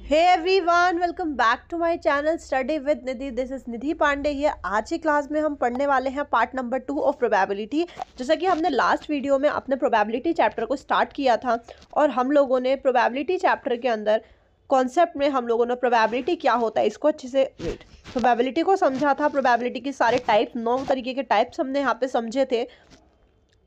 Hey everyone, welcome back to my channel study with Nidhi. This is Nidhi Pandey. ये आज की class में हम पढ़ने वाले हैं पार्ट नंबर 2 ऑफ प्रोबेबिलिटी। जैसा कि हमने लास्ट वीडियो में अपने प्रोबेबिलिटी चैप्टर को स्टार्ट किया था और हम लोगों ने प्रोबेबिलिटी चैप्टर के अंदर कॉन्सेप्ट में हम लोगों ने प्रोबेबिलिटी क्या होता है इसको अच्छे से प्रोबेबिलिटी को समझा था। प्रोबेबिलिटी के सारे टाइप्स, 9 तरीके के टाइप्स हमने यहाँ पे समझे थे।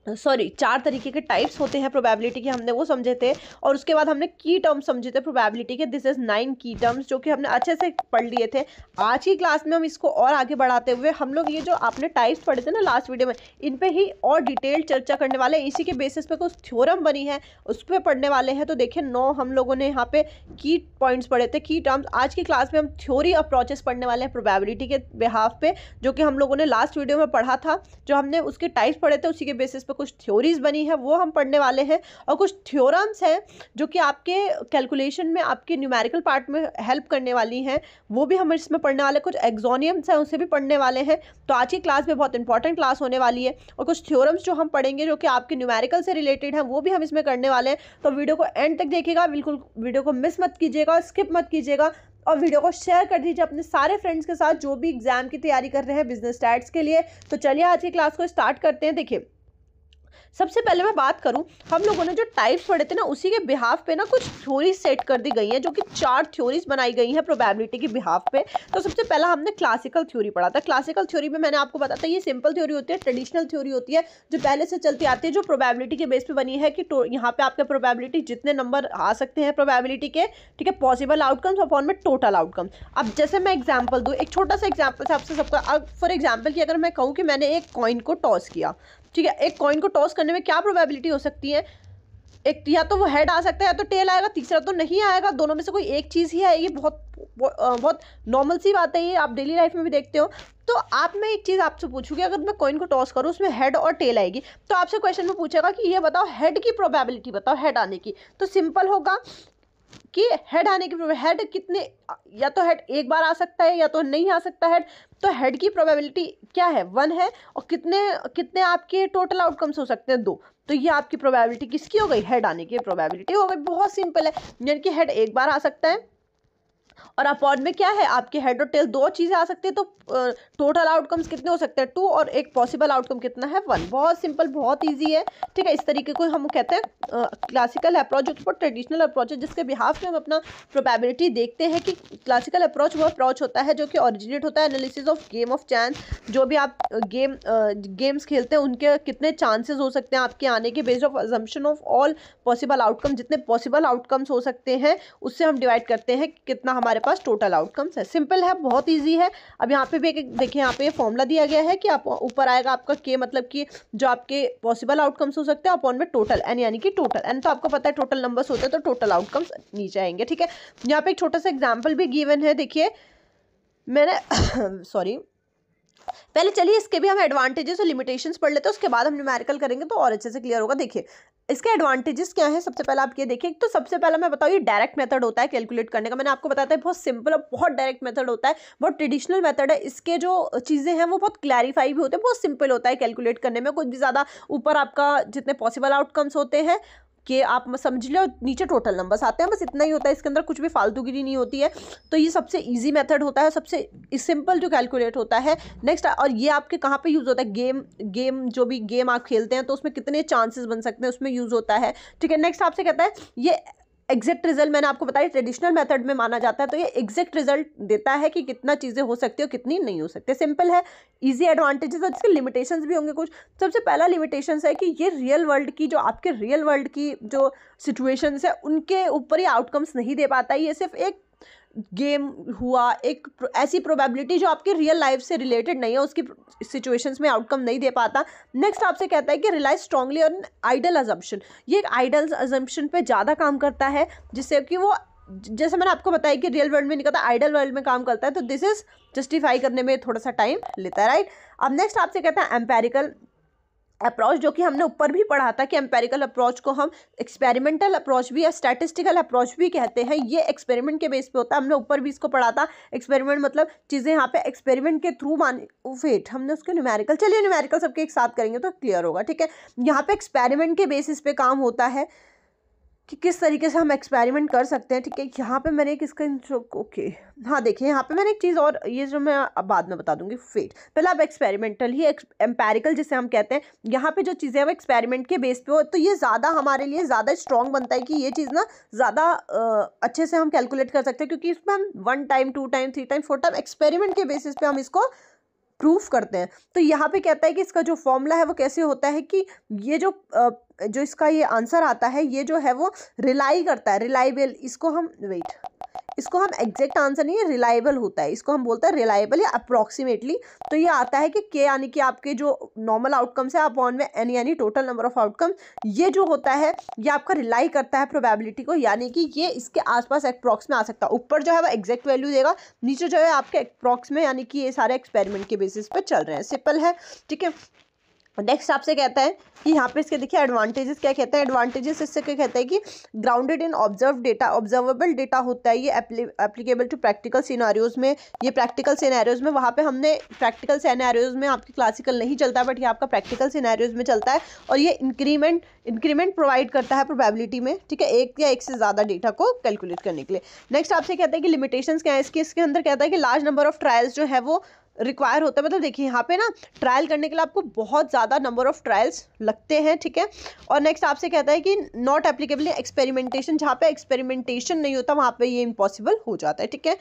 4 तरीके के टाइप्स होते हैं प्रोबेबिलिटी के, हमने वो समझे थे। और उसके बाद हमने की टर्म्स समझे थे प्रोबेबिलिटी के। दिस इज 9 की टर्म्स जो कि हमने अच्छे से पढ़ लिए थे। आज की क्लास में हम इसको और आगे बढ़ाते हुए हम लोग ये जो आपने टाइप्स पढ़े थे ना लास्ट वीडियो में, इन पे ही और डिटेल चर्चा करने वाले हैं। इसी के बेसिस पे कुछ थ्योरम बनी है उस पर पढ़ने वाले हैं। तो देखिए 9 हम लोगों ने यहाँ पे की पॉइंट्स पढ़े थे, की टर्म्स। आज की क्लास में हम थ्योरी अप्रोचेस पढ़ने वाले हैं प्रोबेबिलिटी के बिहाफ पे, जो कि हम लोगों ने लास्ट वीडियो में पढ़ा था। जो हमने उसके टाइप्स पढ़े थे उसी के बेसिस पे कुछ थ्योरीज बनी है वो हम पढ़ने वाले हैं। और कुछ थ्योरम्स हैं जो कि आपके कैलकुलेशन में, आपके न्यूमेरिकल पार्ट में हेल्प करने वाली हैं, वो भी हम इसमें पढ़ने वाले। कुछ एक्सोनियम्स हैं उसे भी पढ़ने वाले हैं। तो आज की क्लास में बहुत इंपॉर्टेंट क्लास होने वाली है। और कुछ थ्योरम्स जो हम पढ़ेंगे जो कि आपके न्यूमेरिकल से रिलेटेड हैं वो भी हम इसमें करने वाले हैं। तो वीडियो को एंड तक देखिएगा, बिल्कुल वीडियो को मिस मत कीजिएगा, स्किप मत कीजिएगा। और वीडियो को शेयर कर दीजिए अपने सारे फ्रेंड्स के साथ जो भी एग्जाम की तैयारी कर रहे हैं बिजनेस स्टैट्स के लिए। तो चलिए आज की क्लास को स्टार्ट करते हैं। देखिए सबसे पहले मैं बात करूं, हम लोगों ने जो टाइप्स पढ़े थे ना उसी के बिहाफ पे ना कुछ थ्योरीज सेट कर दी गई हैं, जो कि 4 थ्योरीज बनाई गई हैं प्रोबेबिलिटी के बिहाफ पे। तो सबसे पहला हमने क्लासिकल थ्योरी पढ़ा था। क्लासिकल थ्योरी में मैंने आपको बताया था ये सिंपल थ्योरी होती है, ट्रेडिशनल थ्योरी होती है, जो पहले से चलती आती है, जो प्रोबेबिलिटी के बेस पे बनी है कि यहाँ पे आपके प्रोबेबिलिटी जितने नंबर आ सकते हैं प्रोबेबिलिटी के, ठीक है, पॉसिबल आउटकम्स अपॉन में टोटल आउटकम। अब जैसे मैं एग्जाम्पल दूँ, एक छोटा सा एग्जाम्पल से आपसे सबका, फॉर एग्जाम्पल की अगर मैं कहूँ कि मैंने एक कॉइन को टॉस किया, ठीक है, एक कॉइन को टॉस करने में क्या प्रोबेबिलिटी हो सकती है? एक या तो वो हेड आ सकता है या तो टेल आएगा, तीसरा तो नहीं आएगा, दोनों में से कोई एक चीज़ ही आएगी। बहुत नॉर्मल सी बात है, ये आप डेली लाइफ में भी देखते हो। तो आप, मैं एक चीज़ आपसे पूछूंगी, अगर मैं कॉइन को टॉस करूँ उसमें हेड और टेल आएगी, तो आपसे क्वेश्चन में पूछेगा कि ये बताओ हेड की प्रोबेबिलिटी बताओ, हेड आने की। तो सिंपल होगा कि हेड आने की हेड कितने, या तो हेड एक बार आ सकता है या तो नहीं आ सकता हेड। तो हेड की प्रोबेबिलिटी क्या है? 1 है। और कितने कितने आपके टोटल आउटकम्स हो सकते हैं? 2। तो ये आपकी प्रोबेबिलिटी किसकी हो गई? हेड आने की प्रोबेबिलिटी हो गई। बहुत सिंपल है, यानी कि हेड एक बार आ सकता है और अपॉन में क्या है आपके हेड और टेल 2 चीज़ें आ सकती है। तो टोटल आउटकम्स कितने हो सकते हैं? 2, और एक पॉसिबल आउटकम कितना है? 1। बहुत सिंपल, बहुत इजी है, ठीक है। इस तरीके को हम कहते हैं क्लासिकल अप्रोच, जो ट्रेडिशनल अप्रोच है, जिसके बिहाफ में हम अपना प्रोबेबिलिटी देखते हैं। कि क्लासिकल अप्रोच वो अप्रोच होता है जो कि ओरिजिनेट होता है analysis of game of chance. जो भी आप गेम्स खेलते हैं उनके कितने चांसेस हो सकते हैं आपके आने के, based of assumption of all possible outcome. जितने पॉसिबल आउटकम्स हो सकते हैं उससे हम डिवाइड करते हैं कि कितना हमारे पास टोटल आउटकम्स है। सिंपल है, बहुत इजी है। अब यहाँ पे भी देखिए, यहाँ पे ये फॉर्मूला दिया गया है कि आप ऊपर आएगा आपका के, मतलब कि जो आपके पॉसिबल आउटकम्स हो सकते हैं अपॉन में टोटल एन, यानी कि टोटल एन तो आपको पता है टोटल नंबर्स होते हैं, तो टोटल आउटकम्स नीचे आएंगे, ठीक है। यहाँ पे एक छोटा सा एग्जाम्पल भी गिवन है, देखिए मैंने सॉरी, पहले चलिए इसके भी हम एडवांटेजेस और लिमिटेशंस पढ़ लेते हैं, उसके बाद हम न्यूमेरिकल करेंगे तो और अच्छे से क्लियर होगा। देखिए इसके एडवांटेजेस क्या है, सबसे पहले आप ये देखिए। तो सबसे पहला मैं बताऊँ, ये डायरेक्ट मेथड होता है कैलकुलेट करने का। मैंने आपको बताया था बहुत सिंपल और बहुत डायरेक्ट मेथड होता है, बहुत ट्रेडिशनल मेथड है। इसके जो चीज़ें हैं वो बहुत क्लैरिफाई भी होते हैं, बहुत सिंपल होता है कैलकुलेट करने में। कुछ भी ज़्यादा ऊपर आपका जितने पॉसिबल आउटकम्स होते हैं कि आप समझ लो, नीचे टोटल नंबर्स आते हैं, बस इतना ही होता है। इसके अंदर कुछ भी फालतूगिरी नहीं होती है। तो ये सबसे इजी मेथड होता है, सबसे सिंपल जो कैलकुलेट होता है। नेक्स्ट, और ये आपके कहाँ पे यूज़ होता है? गेम जो भी गेम आप खेलते हैं तो उसमें कितने चांसेस बन सकते हैं, उसमें यूज़ होता है, ठीक है। नेक्स्ट आपसे कहता है ये एग्जैक्ट रिजल्ट, मैंने आपको बताया ट्रेडिशनल मेथड में माना जाता है, तो ये एग्जैक्ट रिजल्ट देता है कि कितना चीज़ें हो सकती है और कितनी नहीं हो सकती। सिंपल है, इजी एडवांटेजेस है। जिसके लिमिटेशंस भी होंगे कुछ। सबसे पहला लिमिटेशंस है कि ये रियल वर्ल्ड की, जो आपके रियल वर्ल्ड की जो सिचुएशंस है उनके ऊपर ही आउटकम्स नहीं दे पाता है। ये सिर्फ एक गेम हुआ, एक ऐसी प्रोबेबिलिटी जो आपके रियल लाइफ से रिलेटेड नहीं है, उसकी सिचुएशंस में आउटकम नहीं दे पाता। नेक्स्ट आपसे कहता है कि rely strongly on ideal assumption. ये एक आइडल अजम्पशन पे ज़्यादा काम करता है, जिससे कि वो, जैसे मैंने आपको बताया कि रियल वर्ल्ड में नहीं करता, आइडल वर्ल्ड में काम करता है। तो दिस इज जस्टिफाई करने में थोड़ा सा टाइम लेता है, राइट। अब नेक्स्ट आपसे कहता है एम्पेरिकल अप्रोच, जो कि हमने ऊपर भी पढ़ा था कि एम्पेरिकल अप्रोच को हम एक्सपेरिमेंटल अप्रोच भी या स्टैटिस्टिकल अप्रोच भी कहते हैं। ये एक्सपेरिमेंट के बेस पे होता है, हमने ऊपर भी इसको पढ़ा था। एक्सपेरिमेंट मतलब चीज़ें यहाँ पे एक्सपेरिमेंट के थ्रू वेट, हमने उसके न्यूमेरिकल, चलिए न्यूमेरिकल सबके एक साथ करेंगे तो क्लियर होगा, ठीक है। यहाँ पे एक्सपेरिमेंट के बेसिस पे काम होता है, कि किस तरीके से हम एक्सपेरिमेंट कर सकते हैं। ठीक है, यहाँ पे मैंने एक इसका ओके हाँ देखिए यहाँ पे मैंने एक चीज़ और, ये जो मैं अब बाद में बता दूंगी। वेट, पहले आप एक्सपेरिमेंटल ही एम्पेरिकल जिसे हम कहते हैं, यहाँ पे जो चीज़ें हैं वो एक्सपेरिमेंट के बेस पे हो, तो ये ज़्यादा हमारे लिए ज़्यादा स्ट्रॉन्ग बनता है कि ये चीज़ ना ज़्यादा अच्छे से हम कैलकुलेट कर सकते हैं, क्योंकि इसमें हम 1 time 2 time 3 time 4 time experiment के बेसिस पे हम इसको प्रूफ करते हैं। तो यहाँ पे कहता है कि इसका जो फॉर्मूला है वो कैसे होता है कि ये जो इसका ये आंसर आता है, ये जो है वो रिलाई करता है, रिलायबल, इसको हम इसको हम एग्जैक्ट आंसर नहीं है, रिलायबल होता है, इसको हम बोलते हैं रिलायबल या अप्रॉक्सीमेटली। तो ये आता है कि के यानी कि आपके जो नॉर्मल आउटकम्स है अपॉन में एन यानी टोटल नंबर ऑफ आउटकम, ये जो होता है ये आपका रिलाई करता है प्रोबेबिलिटी को, यानी कि ये इसके आसपास अप्रॉक्स में आ सकता है। ऊपर जो है वो एग्जैक्ट वैल्यू देगा, नीचे जो है आपके अप्रॉक्स में, यानी कि ये सारे एक्सपेरिमेंट के बेसिस पे चल रहे हैं। सिंपल है, ठीक है। नेक्स्ट आपसे कहता है कि यहाँ पे इसके देखिए एडवांटेजेस क्या कहते हैं। एडवांटेजेस इससे क्या कहता है कि grounded in observe data, observable data होता है ये, एप्लीकेबल टू प्रैक्टिकल सिनेरियोज में, ये प्रैक्टिकल सिनेरियोज में, वहाँ पे हमने प्रैक्टिकल सिनेरियोज में आपकी क्लासिकल नहीं चलता, बट ये आपका प्रैक्टिकल सिनेरियोज में चलता है, और ये इंक्रीमेंट प्रोवाइड करता है प्रोबेबिलिटी में, ठीक है, एक या एक से ज़्यादा डेटा को कैलकुलेट करने के लिए। नेक्स्ट आपसे कहता है कि लिमिटेशंस क्या है इसके अंदर कहता है कि लार्ज नंबर ऑफ ट्रायल्स जो है वो रिक्वायर होता है। मतलब देखिए यहाँ पे ना ट्रायल करने के लिए आपको बहुत ज़्यादा नंबर ऑफ ट्रायल्स लगते हैं, ठीक है। और नेक्स्ट आपसे कहता है कि नॉट एप्लीकेबल एक्सपेरिमेंटेशन, जहाँ पे एक्सपेरिमेंटेशन नहीं होता वहाँ पे ये इम्पॉसिबल हो जाता है, ठीक है।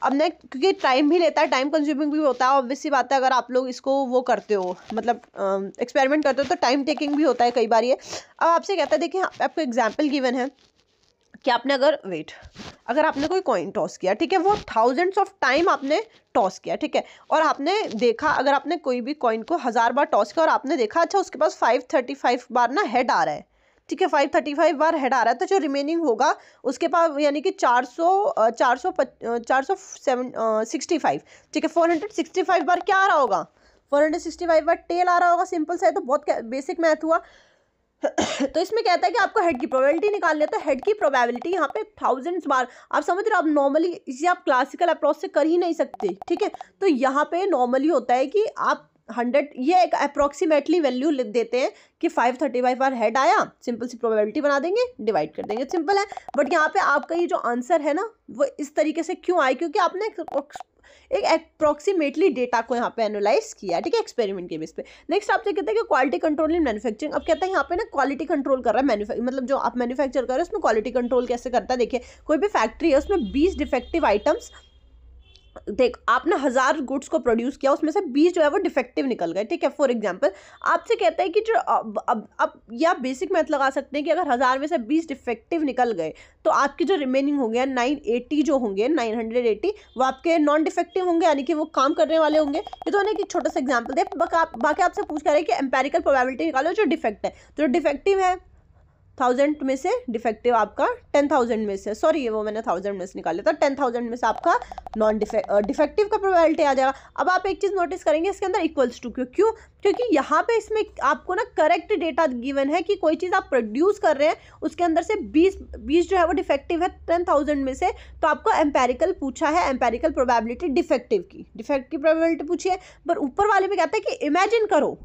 अब नेक्स्ट, क्योंकि टाइम भी लेता है, टाइम कंज्यूमिंग भी होता है, ऑब्वियस सी बात है, अगर आप लोग इसको वो करते हो, मतलब एक्सपेरिमेंट करते हो तो टाइम टेकिंग भी होता है कई बार ये। अब आपसे कहता है, देखिए आपको एग्जाम्पल गिवन है कि आपने अगर आपने कोई कॉइन टॉस किया, ठीक है, वो थाउजेंड्स ऑफ टाइम आपने टॉस किया, ठीक है, और आपने देखा, अगर आपने कोई भी कॉइन को 1000 बार टॉस किया और आपने देखा अच्छा उसके पास 535 बार ना हेड आ रहा है, ठीक है, 535 बार हेड आ रहा है, तो जो रिमेनिंग होगा उसके पास यानी कि 465, ठीक है, 465 बार क्या आ रहा होगा, 465 बार टेल आ रहा होगा। सिंपल सा है, तो बहुत बेसिक मैथ हुआ। तो इसमें कहता है कि आपको हेड की प्रोबेबिलिटी निकालनी है, तो हेड की प्रोबेबिलिटी यहाँ पे थाउजेंड्स बार, आप समझ रहे हो, आप नॉर्मली इसे आप क्लासिकल अप्रोच से कर ही नहीं सकते, ठीक है। तो यहाँ पे नॉर्मली होता है कि आप 100, ये एक अप्रोक्सीमेटली वैल्यू लिख देते हैं कि 535 बार हेड आया, सिंपल सी प्रोबेबिलिटी बना देंगे, डिवाइड कर देंगे, सिंपल है। बट यहाँ पे आपका ये जो आंसर है ना वो इस तरीके से क्यों आए, क्योंकि आपने एक अप्रॉक्सीमेटली डेटा को यहाँ पे एनालाइज किया, ठीक है, एक्सपेरिमेंट के बेस पे। नेक्स्ट आपसे कहते हैं कि क्वालिटी कंट्रोल इन मैन्युफैक्चरिंग। अब कहता है यहाँ पे ना क्वालिटी कंट्रोल कर रहा है मतलब जो आप मैन्युफैक्चर कर रहे हो उसमें क्वालिटी कंट्रोल कैसे करता है। देखिए कोई भी फैक्ट्री है, उसमें 20 डिफेक्टिव आइटम्स, देख आपने 1000 गुड्स को प्रोड्यूस किया, उसमें से 20 जो है वो डिफेक्टिव निकल गए, ठीक है। फॉर एग्जांपल आपसे कहता है कि जो अब ये आप बेसिक मैथ लगा सकते हैं कि अगर 1000 में से 20 डिफेक्टिव निकल गए तो आपके जो रिमेनिंग होंगे 980 जो होंगे 980 वो आपके नॉन डिफेक्टिव होंगे, यानी कि वो काम करने वाले होंगे। ये तो एक छोटा सा एग्जाम्पल दे, बाकी आपसे पूछ कर रहे हैं कि एम्पेरिकल प्रोबेबिलिटी निकालो जो डिफेक्ट है, तो जो डिफेक्टिव है 1000 में से डिफेक्टिव आपका 10,000 में से, सॉरी ये वो मैंने 1000 में से निकाला था, 10,000 में से आपका नॉन डिफेक्टिव का प्रोबेबिलिटी आ जाएगा। अब आप एक चीज़ नोटिस करेंगे इसके अंदर इक्वल्स टू, क्यों, क्योंकि यहाँ पे इसमें आपको ना करेक्ट डेटा गिवन है कि कोई चीज़ आप प्रोड्यूस कर रहे हैं उसके अंदर से 20 जो है वो डिफेक्टिव है 10,000 में से, तो आपको एम्पेरिकल पूछा है, एम्पेरिकल प्रोबेबिलिटी डिफेक्टिव की प्रोबेबिलिटी पूछी है, पर ऊपर वाले में कहता है कि इमेजिन करो,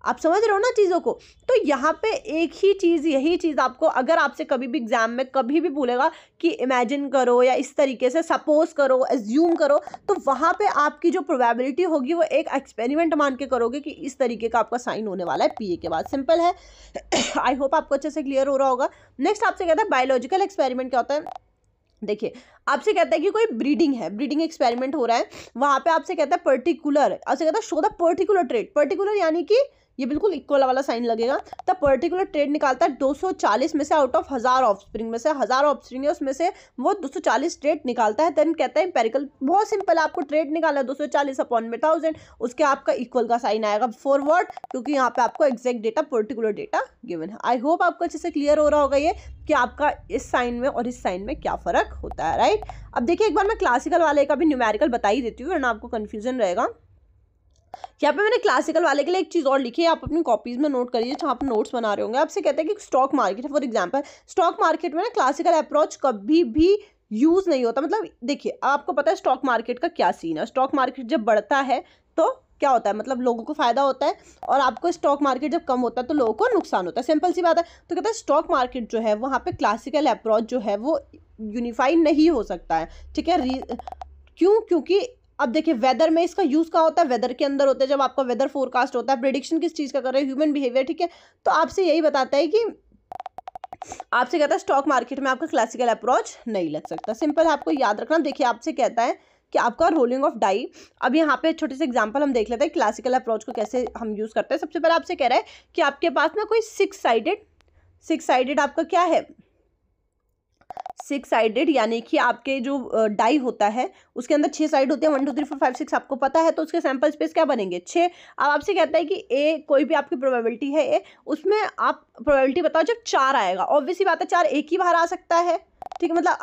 आप समझ रहे हो ना चीज़ों को। तो यहाँ पे एक ही चीज़, यही चीज़ आपको अगर आपसे कभी भी एग्जाम में कभी भी बोलेगा कि इमेजिन करो या इस तरीके से सपोज करो, एज्यूम करो, तो वहाँ पे आपकी जो प्रोबेबिलिटी होगी वो एक एक्सपेरिमेंट मान के करोगे कि इस तरीके का आपका साइन होने वाला है पीए के बाद। सिंपल है। आई होप आपको अच्छे से क्लियर हो रहा होगा। नेक्स्ट आपसे कहता है बायोलॉजिकल एक्सपेरिमेंट क्या होता है। देखिए आपसे कहता है कि कोई ब्रीडिंग एक्सपेरिमेंट हो रहा है, वहाँ पे आपसे कहता है पर्टिकुलर, आपसे कहता है show the particular trait, particular यानी कि ये बिल्कुल इक्वल वाला साइन लगेगा, तब पर्टिकुलर ट्रेड निकालता है 240 में से, आउट ऑफ 1000 ऑफस्प्रिंग में से, 1000 ऑफस्प्रिंग है उसमें से वो 240 ट्रेड निकालता है। देन कहता है एम्पेरिकल, बहुत सिंपल है, आपको ट्रेड निकालना है 240 अपॉन में 1000, उसके आपका इक्वल का साइन आएगा फॉरवर्ड, क्योंकि यहाँ पे आपको exact data particular data given है। आई होप आपको अच्छे से क्लियर हो रहा होगा ये कि आपका इस साइन में और इस साइन में क्या फ़र्क होता है, राइट। अब देखिए एक बार मैं क्लासिकल वाले का भी न्यूमेरिकल बता ही देती हूँ वरना आपको कन्फ्यूजन रहेगा। यहाँ पे मैंने क्लासिकल वाले के लिए एक चीज़ और लिखी है, आप अपनी कॉपीज़ में नोट करिए जहाँ आप नोट्स बना रहे होंगे। आपसे कहते हैं कि स्टॉक मार्केट है, फॉर एग्जांपल स्टॉक मार्केट में ना क्लासिकल अप्रोच कभी भी यूज़ नहीं होता। मतलब देखिए आपको पता है स्टॉक मार्केट का क्या सीन है, स्टॉक मार्केट जब बढ़ता है तो क्या होता है, मतलब लोगों को फायदा होता है और आपको स्टॉक मार्केट जब कम होता है तो लोगों को नुकसान होता है, सिंपल सी बात है। तो कहता है स्टॉक मार्केट जो है वहाँ पे क्लासिकल अप्रोच जो है वो यूनिफाई नहीं हो सकता है, ठीक है। क्यों? क्योंकि अब देखिए वेदर में इसका यूज़ कहाँ होता है, वेदर के अंदर होता है, जब आपका वेदर फोरकास्ट होता है। प्रेडिक्शन किस चीज़ का कर रहे हैं, ह्यूमन बिहेवियर, ठीक है। तो आपसे यही बताता है कि आपसे कहता है स्टॉक मार्केट में आपका क्लासिकल अप्रोच नहीं लग सकता, सिंपल है, आपको याद रखना। देखिए आपसे कहता है कि आपका रोलिंग ऑफ डाई, अब यहाँ पे छोटे से एग्जांपल हम देख लेते हैं क्लासिकल अप्रोच को कैसे हम यूज़ करते हैं। सबसे पहले आपसे कह रहा है कि आपके पास ना कोई सिक्स साइडेड आपका क्या है, सिक्स साइडेड, यानी कि आपके जो डाई होता है उसके अंदर 6 साइड होते हैं, 1 2 3 4 5 6 आपको पता है। तो उसके सैंपल स्पेस क्या बनेंगे, 6। अब आपसे कहता है कि ए कोई भी आपकी प्रोबेबिलिटी है ए, उसमें आप प्रोबेबिलिटी बताओ जब 4 आएगा। ऑब्वियसली बात है 4 एक ही बाहर आ सकता है, ठीक है। मतलब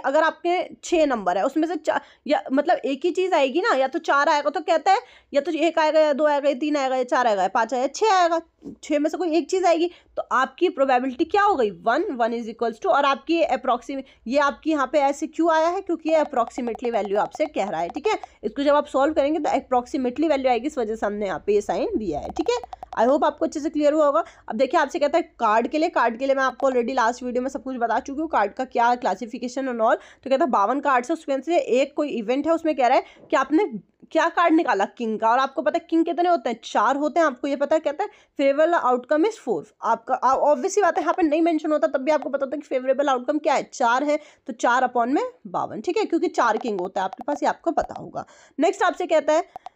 अगर आपके 6 नंबर है उसमें से 4 या मतलब एक ही चीज़ आएगी ना, या तो 4 आएगा तो कहता है या तो 1 आएगा या 2 आएगा या 3 आएगा या 4 आएगा या 5 आएगा 6 आएगा, 6 में से कोई एक चीज़ आएगी। तो आपकी प्रोबेबिलिटी क्या हो गई, 1 इज इक्वल्स टू, और आपकी अप्रॉक्सीमेट, ये आपकी यहाँ पे ऐसे क्यों आया है, क्योंकि ये अप्रॉक्सीमेटली वैल्यू आपसे कह रहा है, ठीक है। इसको जब आप सॉल्व करेंगे तो अप्रॉक्सीमेटली वैल्यू आएगी, इस वजह से हमने यहाँ पे ये साइन दिया है, ठीक है। आई होप आपको अच्छे से क्लियर हुआ होगा। अब देखिए आपसे कहता है कार्ड के लिए मैं आपको ऑलरेडी लास्ट वीडियो में सब कुछ बता चुकी हूँ, कार्ड का क्या क्लासिफिकेशन और ऑल। तो कहता है 52 कार्ड्स है, उसमें से एक कोई इवेंट है, उसमें कह रहा है कि आपने क्या कार्ड निकाला, किंग का, और आपको पता है किंग कितने होते हैं, 4 होते हैं, आपको ये पता है। कहता है फेवरेबल आउटकम इज 4, आपका ऑब्वियसली बात है यहाँ पे नहीं मेंशन होता, तब भी आपको पता होता है कि फेवरेबल आउटकम क्या है, 4 है, तो 4/52, ठीक है, क्योंकि 4 किंग होता है आपके पास, ये आपको पता होगा। नेक्स्ट आपसे कहता है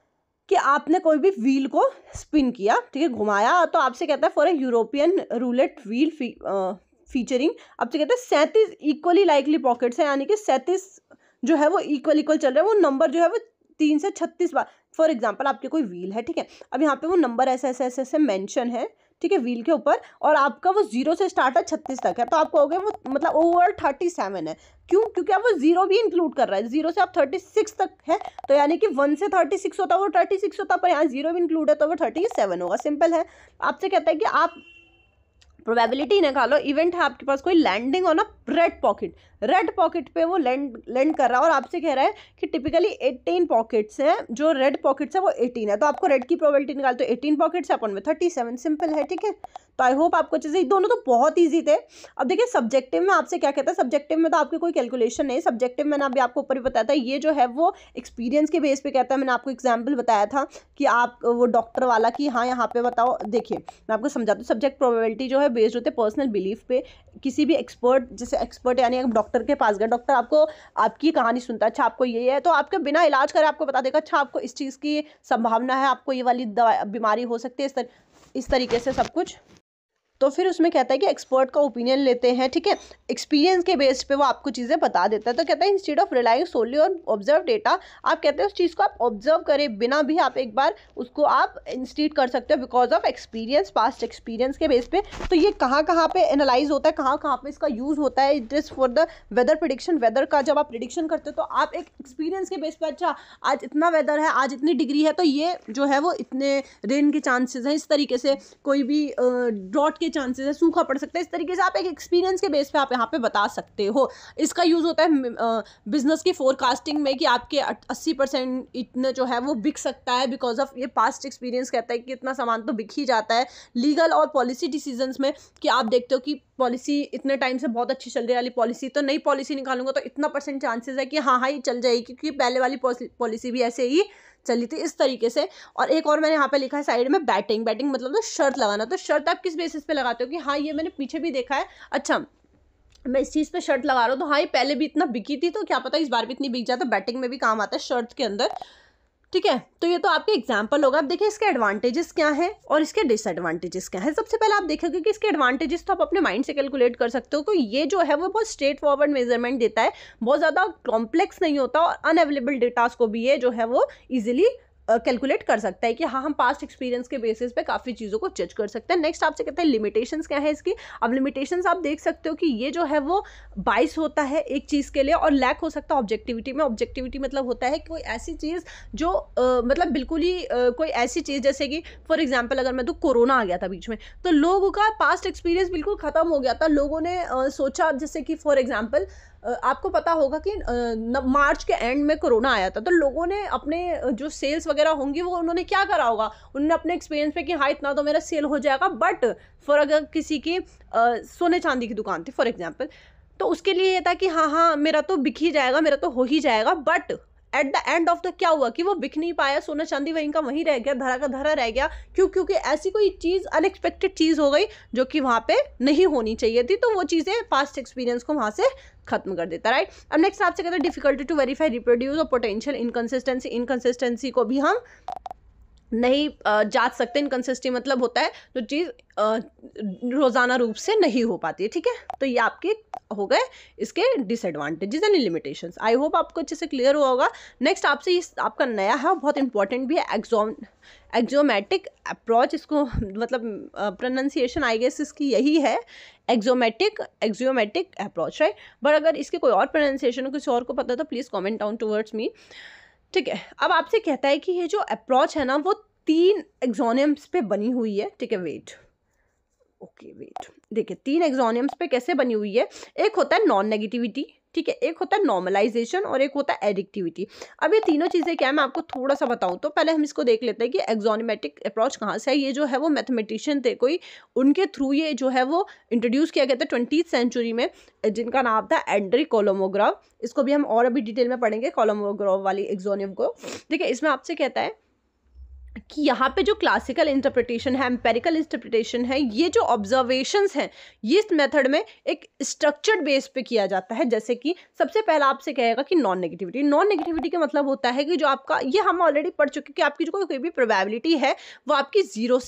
कि आपने कोई भी व्हील को स्पिन किया, ठीक है, घुमाया, तो आपसे कहता है for a European roulette wheel featuring, आपसे कहता है 37 इक्वली लाइकली पॉकेट्स है, यानी कि 37 जो है वो इक्वल चल रहा है, वो नंबर जो है वो 3 से 36 बार। फॉर एग्जाम्पल आपके कोई व्हील है, ठीक है, अब यहाँ पे वो नंबर ऐसे मेंशन है, ठीक है, व्हील के ऊपर, और आपका वो 0 से स्टार्ट है 36 तक है, तो आपको हो गया वो मतलब ओवरऑल 37 है। क्यों? क्योंकि आप वो 0 भी इंक्लूड कर रहा है, 0 से आप 36 तक है, तो यानी कि 1 से 36 होता है वो 36 होता है, पर यहाँ 0 भी इंक्लूड है तो वो 37 होगा, सिंपल है। आपसे कहता है कि आप प्रोबेबिलिटी निकालो, इवेंट है आपके पास कोई landing on a red pocket पे वो लैंड कर रहा है, और आपसे कह रहा है कि टिपिकली 18 पॉकेट्स हैं, जो रेड पॉकेट्स है वो 18 है, तो आपको रेड की प्रोबेबिलिटी निकाल, तो 18 पॉकेट्स है अपन में 37, सिंपल है, ठीक है। तो आई होप आपको अच्छे से, दोनों तो बहुत ईजी थे। अब देखिए सब्जेक्टिव में आपसे क्या कहता है, सब्जेक्टिव में तो आपकी कोई कैलकुलेशन नहीं, सब्जेक्टिव मैंने अभी आपको ऊपर ही बताया था, ये जो है वो एक्सपीरियंस के बेस पे कहता है। मैंने आपको एग्जाम्पल बताया था कि आप वो डॉक्टर वाला कि हाँ यहाँ पे बताओ, देखिए मैं आपको समझाती हूँ। सब्जेक्ट प्रोबेबिलिटी जो है बेस्ड होते हैं पर्सनल बिलीफ पे, किसी भी एक्सपर्ट, जैसे एक्सपर्ट यानी डॉक्टर के पास गए, डॉक्टर आपको आपकी कहानी सुनता है, अच्छा आपको ये है, तो आपके बिना इलाज करे आपको बता देगा अच्छा आपको इस चीज़ की संभावना है, आपको ये वाली बीमारी हो सकती है, इस तरीके से सब कुछ। तो फिर उसमें कहता है कि एक्सपर्ट का ओपिनियन लेते हैं, ठीक है, एक्सपीरियंस के बेस पे वो आपको चीज़ें बता देता है। तो कहता है instead of relying solely on observe data, आप कहते हैं उस चीज़ को आप ऑब्जर्व करें बिना भी, आप एक बार उसको आप इंस्टीट कर सकते हो because of experience, past experience के बेस पे। तो ये कहाँ पे एनालाइज होता है, कहाँ पे इसका यूज़ होता है, it is for the weather prediction. Weather का जब आप प्रिडिक्शन करते हो तो आप एक एक्सपीरियंस के बेस पे, अच्छा आज इतना वेदर है, आज इतनी डिग्री है, तो ये जो है वो इतने रेन के चांसेस हैं, इस तरीके से कोई भी ड्रॉट चांसेस है, सूखा पड़ सकता है, इस तरीके से आप एक एक्सपीरियंस के बेस पे आप यहाँ पे बता सकते हो। इसका यूज होता है बिजनेस की फोरकास्टिंग में कि आपके 80% इतने जो है वो बिक सकता है बिकॉज ऑफ ये पास्ट एक्सपीरियंस कहता है कि इतना सामान तो बिक ही जाता है। लीगल और पॉलिसी डिसीजंस में कि आप देखते हो कि पॉलिसी इतने टाइम से बहुत अच्छी चल रही वाली पॉलिसी, तो नई पॉलिसी निकालूंगा तो इतना % चांसेस है कि हाँ ये चल जाएगी, क्योंकि पहले वाली पॉलिसी भी ऐसे ही चली थी, इस तरीके से। और एक और मैंने यहाँ पे लिखा है साइड में बैटिंग मतलब तो शर्त लगाना। तो शर्त आप किस बेसिस पे लगाते हो कि हाँ ये मैंने पीछे भी देखा है, अच्छा मैं इस चीज़ पे शर्त लगा रहा हूँ, तो हाँ ये पहले भी इतना बिकी थी तो क्या पता इस बार भी इतनी बिक जाए। तो बैटिंग में भी काम आता है शर्त के अंदर, ठीक है। तो ये तो आपके एग्जाम्पल होगा। अब देखिए इसके एडवांटेजेस क्या हैं और इसके डिसएडवांटेजेस क्या है। सबसे पहले आप देखोगे कि इसके एडवांटेजेस तो आप अपने माइंड से कैलकुलेट कर सकते हो कि ये जो है वो बहुत स्ट्रेट फॉरवर्ड मेजरमेंट देता है, बहुत ज़्यादा कॉम्प्लेक्स नहीं होता, और अनअवेलेबल डेटास को भी ये जो है वो ईजिली कैलकुलेट कर सकता है कि हाँ हम पास्ट एक्सपीरियंस के बेसिस पे काफ़ी चीज़ों को जज कर सकते हैं। नेक्स्ट आपसे कहते हैं लिमिटेशंस क्या है इसकी। अब लिमिटेशंस आप देख सकते हो कि ये जो है वो बाइस होता है एक चीज़ के लिए, और लैक हो सकता है ऑब्जेक्टिविटी में। ऑब्जेक्टिविटी मतलब होता है कि कोई ऐसी चीज़ जो मतलब बिल्कुल ही कोई ऐसी चीज़ जैसे कि फॉर एग्जाम्पल अगर मैं तो कोरोना आ गया था बीच में, तो लोगों का पास्ट एक्सपीरियंस बिल्कुल ख़त्म हो गया था। लोगों ने सोचा जैसे कि फॉर एग्जाम्पल आपको पता होगा कि मार्च के एंड में कोरोना आया था, तो लोगों ने अपने जो सेल्स वगैरह होंगी वो उन्होंने क्या करा होगा, उन्होंने अपने एक्सपीरियंस पे कि हाँ इतना तो मेरा सेल हो जाएगा, बट फॉर अगर किसी की सोने चांदी की दुकान थी फॉर एग्जांपल, तो उसके लिए ये था कि हाँ मेरा तो बिक ही जाएगा, मेरा तो हो ही जाएगा, but at the end of the क्या हुआ कि वो बिक नहीं पाया, सोना चांदी वहीं का वहीं रह गया, धरा का धरा रह गया। क्योंकि ऐसी कोई चीज़ अनएक्सपेक्टेड चीज़ हो गई जो कि वहाँ पे नहीं होनी चाहिए थी, तो वो चीज़ें पास्ट एक्सपीरियंस को वहाँ से खत्म कर देता, राइट। अब नेक्स्ट आपसे कहते हैं डिफिकल्टी टू वेरीफाई रिप्रोड्यूस और पोटेंशियल इनकंसिस्टेंसी को भी हम नहीं जांच सकते। इनकंसिस्टेंसी मतलब होता है जो चीज़ रोज़ाना रूप से नहीं हो पाती है, ठीक है। तो ये आपके हो गए इसके disadvantages and limitations. I hope आपको अच्छे से क्लियर हुआ होगा। नेक्स्ट आपसे ये आपका नया है, बहुत इंपॉर्टेंट भी है, एक्सोमेटिक अप्रोच। इसको मतलब प्रोनाउंसिएशन आई गेस इसकी यही है, एक्सोमेटिक अप्रोच, राइट। बट अगर इसके कोई और प्रोनाउंसिएशन हो, किसी और को पता है तो please comment down towards me, ठीक है। अब आपसे कहता है कि ये जो अप्रोच है ना वो 3 एक्सोनिम्स पे बनी हुई है, ठीक है। वेट देखिए 3 एक्सोनिम्स पे कैसे बनी हुई है। एक होता है नॉन नेगेटिविटी, ठीक है, एक होता है नॉर्मलाइजेशन और एक होता है एडिक्टिविटी। अब ये तीनों चीज़ें क्या है मैं आपको थोड़ा सा बताऊं, तो पहले हम इसको देख लेते हैं कि एक्सोनिमेटिक अप्रोच कहाँ से है। ये जो है वो मैथमेटिशियन थे कोई, उनके थ्रू ये जो है वो इंट्रोड्यूस किया गया था 20th सेंचुरी में, जिनका नाम था एंड्री कोलोमोग्राफ। इसको भी हम और अभी डिटेल में पढ़ेंगे कोलोमोग्राफ वाली एक्सोनिम को, ठीक है। इसमें आपसे कहता है कि यहाँ पे जो क्लासिकल इंटरप्रिटेशन है, एम्पेरिकल इंटरप्रिटेशन है, ये जो ऑब्जर्वेशंस हैं ये इस मेथड में एक स्ट्रक्चर्ड बेस पे किया जाता है। जैसे कि सबसे पहला आपसे कहेगा कि नॉन नेगेटिविटी का मतलब होता है कि जो आपका, ये हम ऑलरेडी पढ़ चुके कि आपकी जो कोई भी प्रोबेबिलिटी है वो आपकी जीरो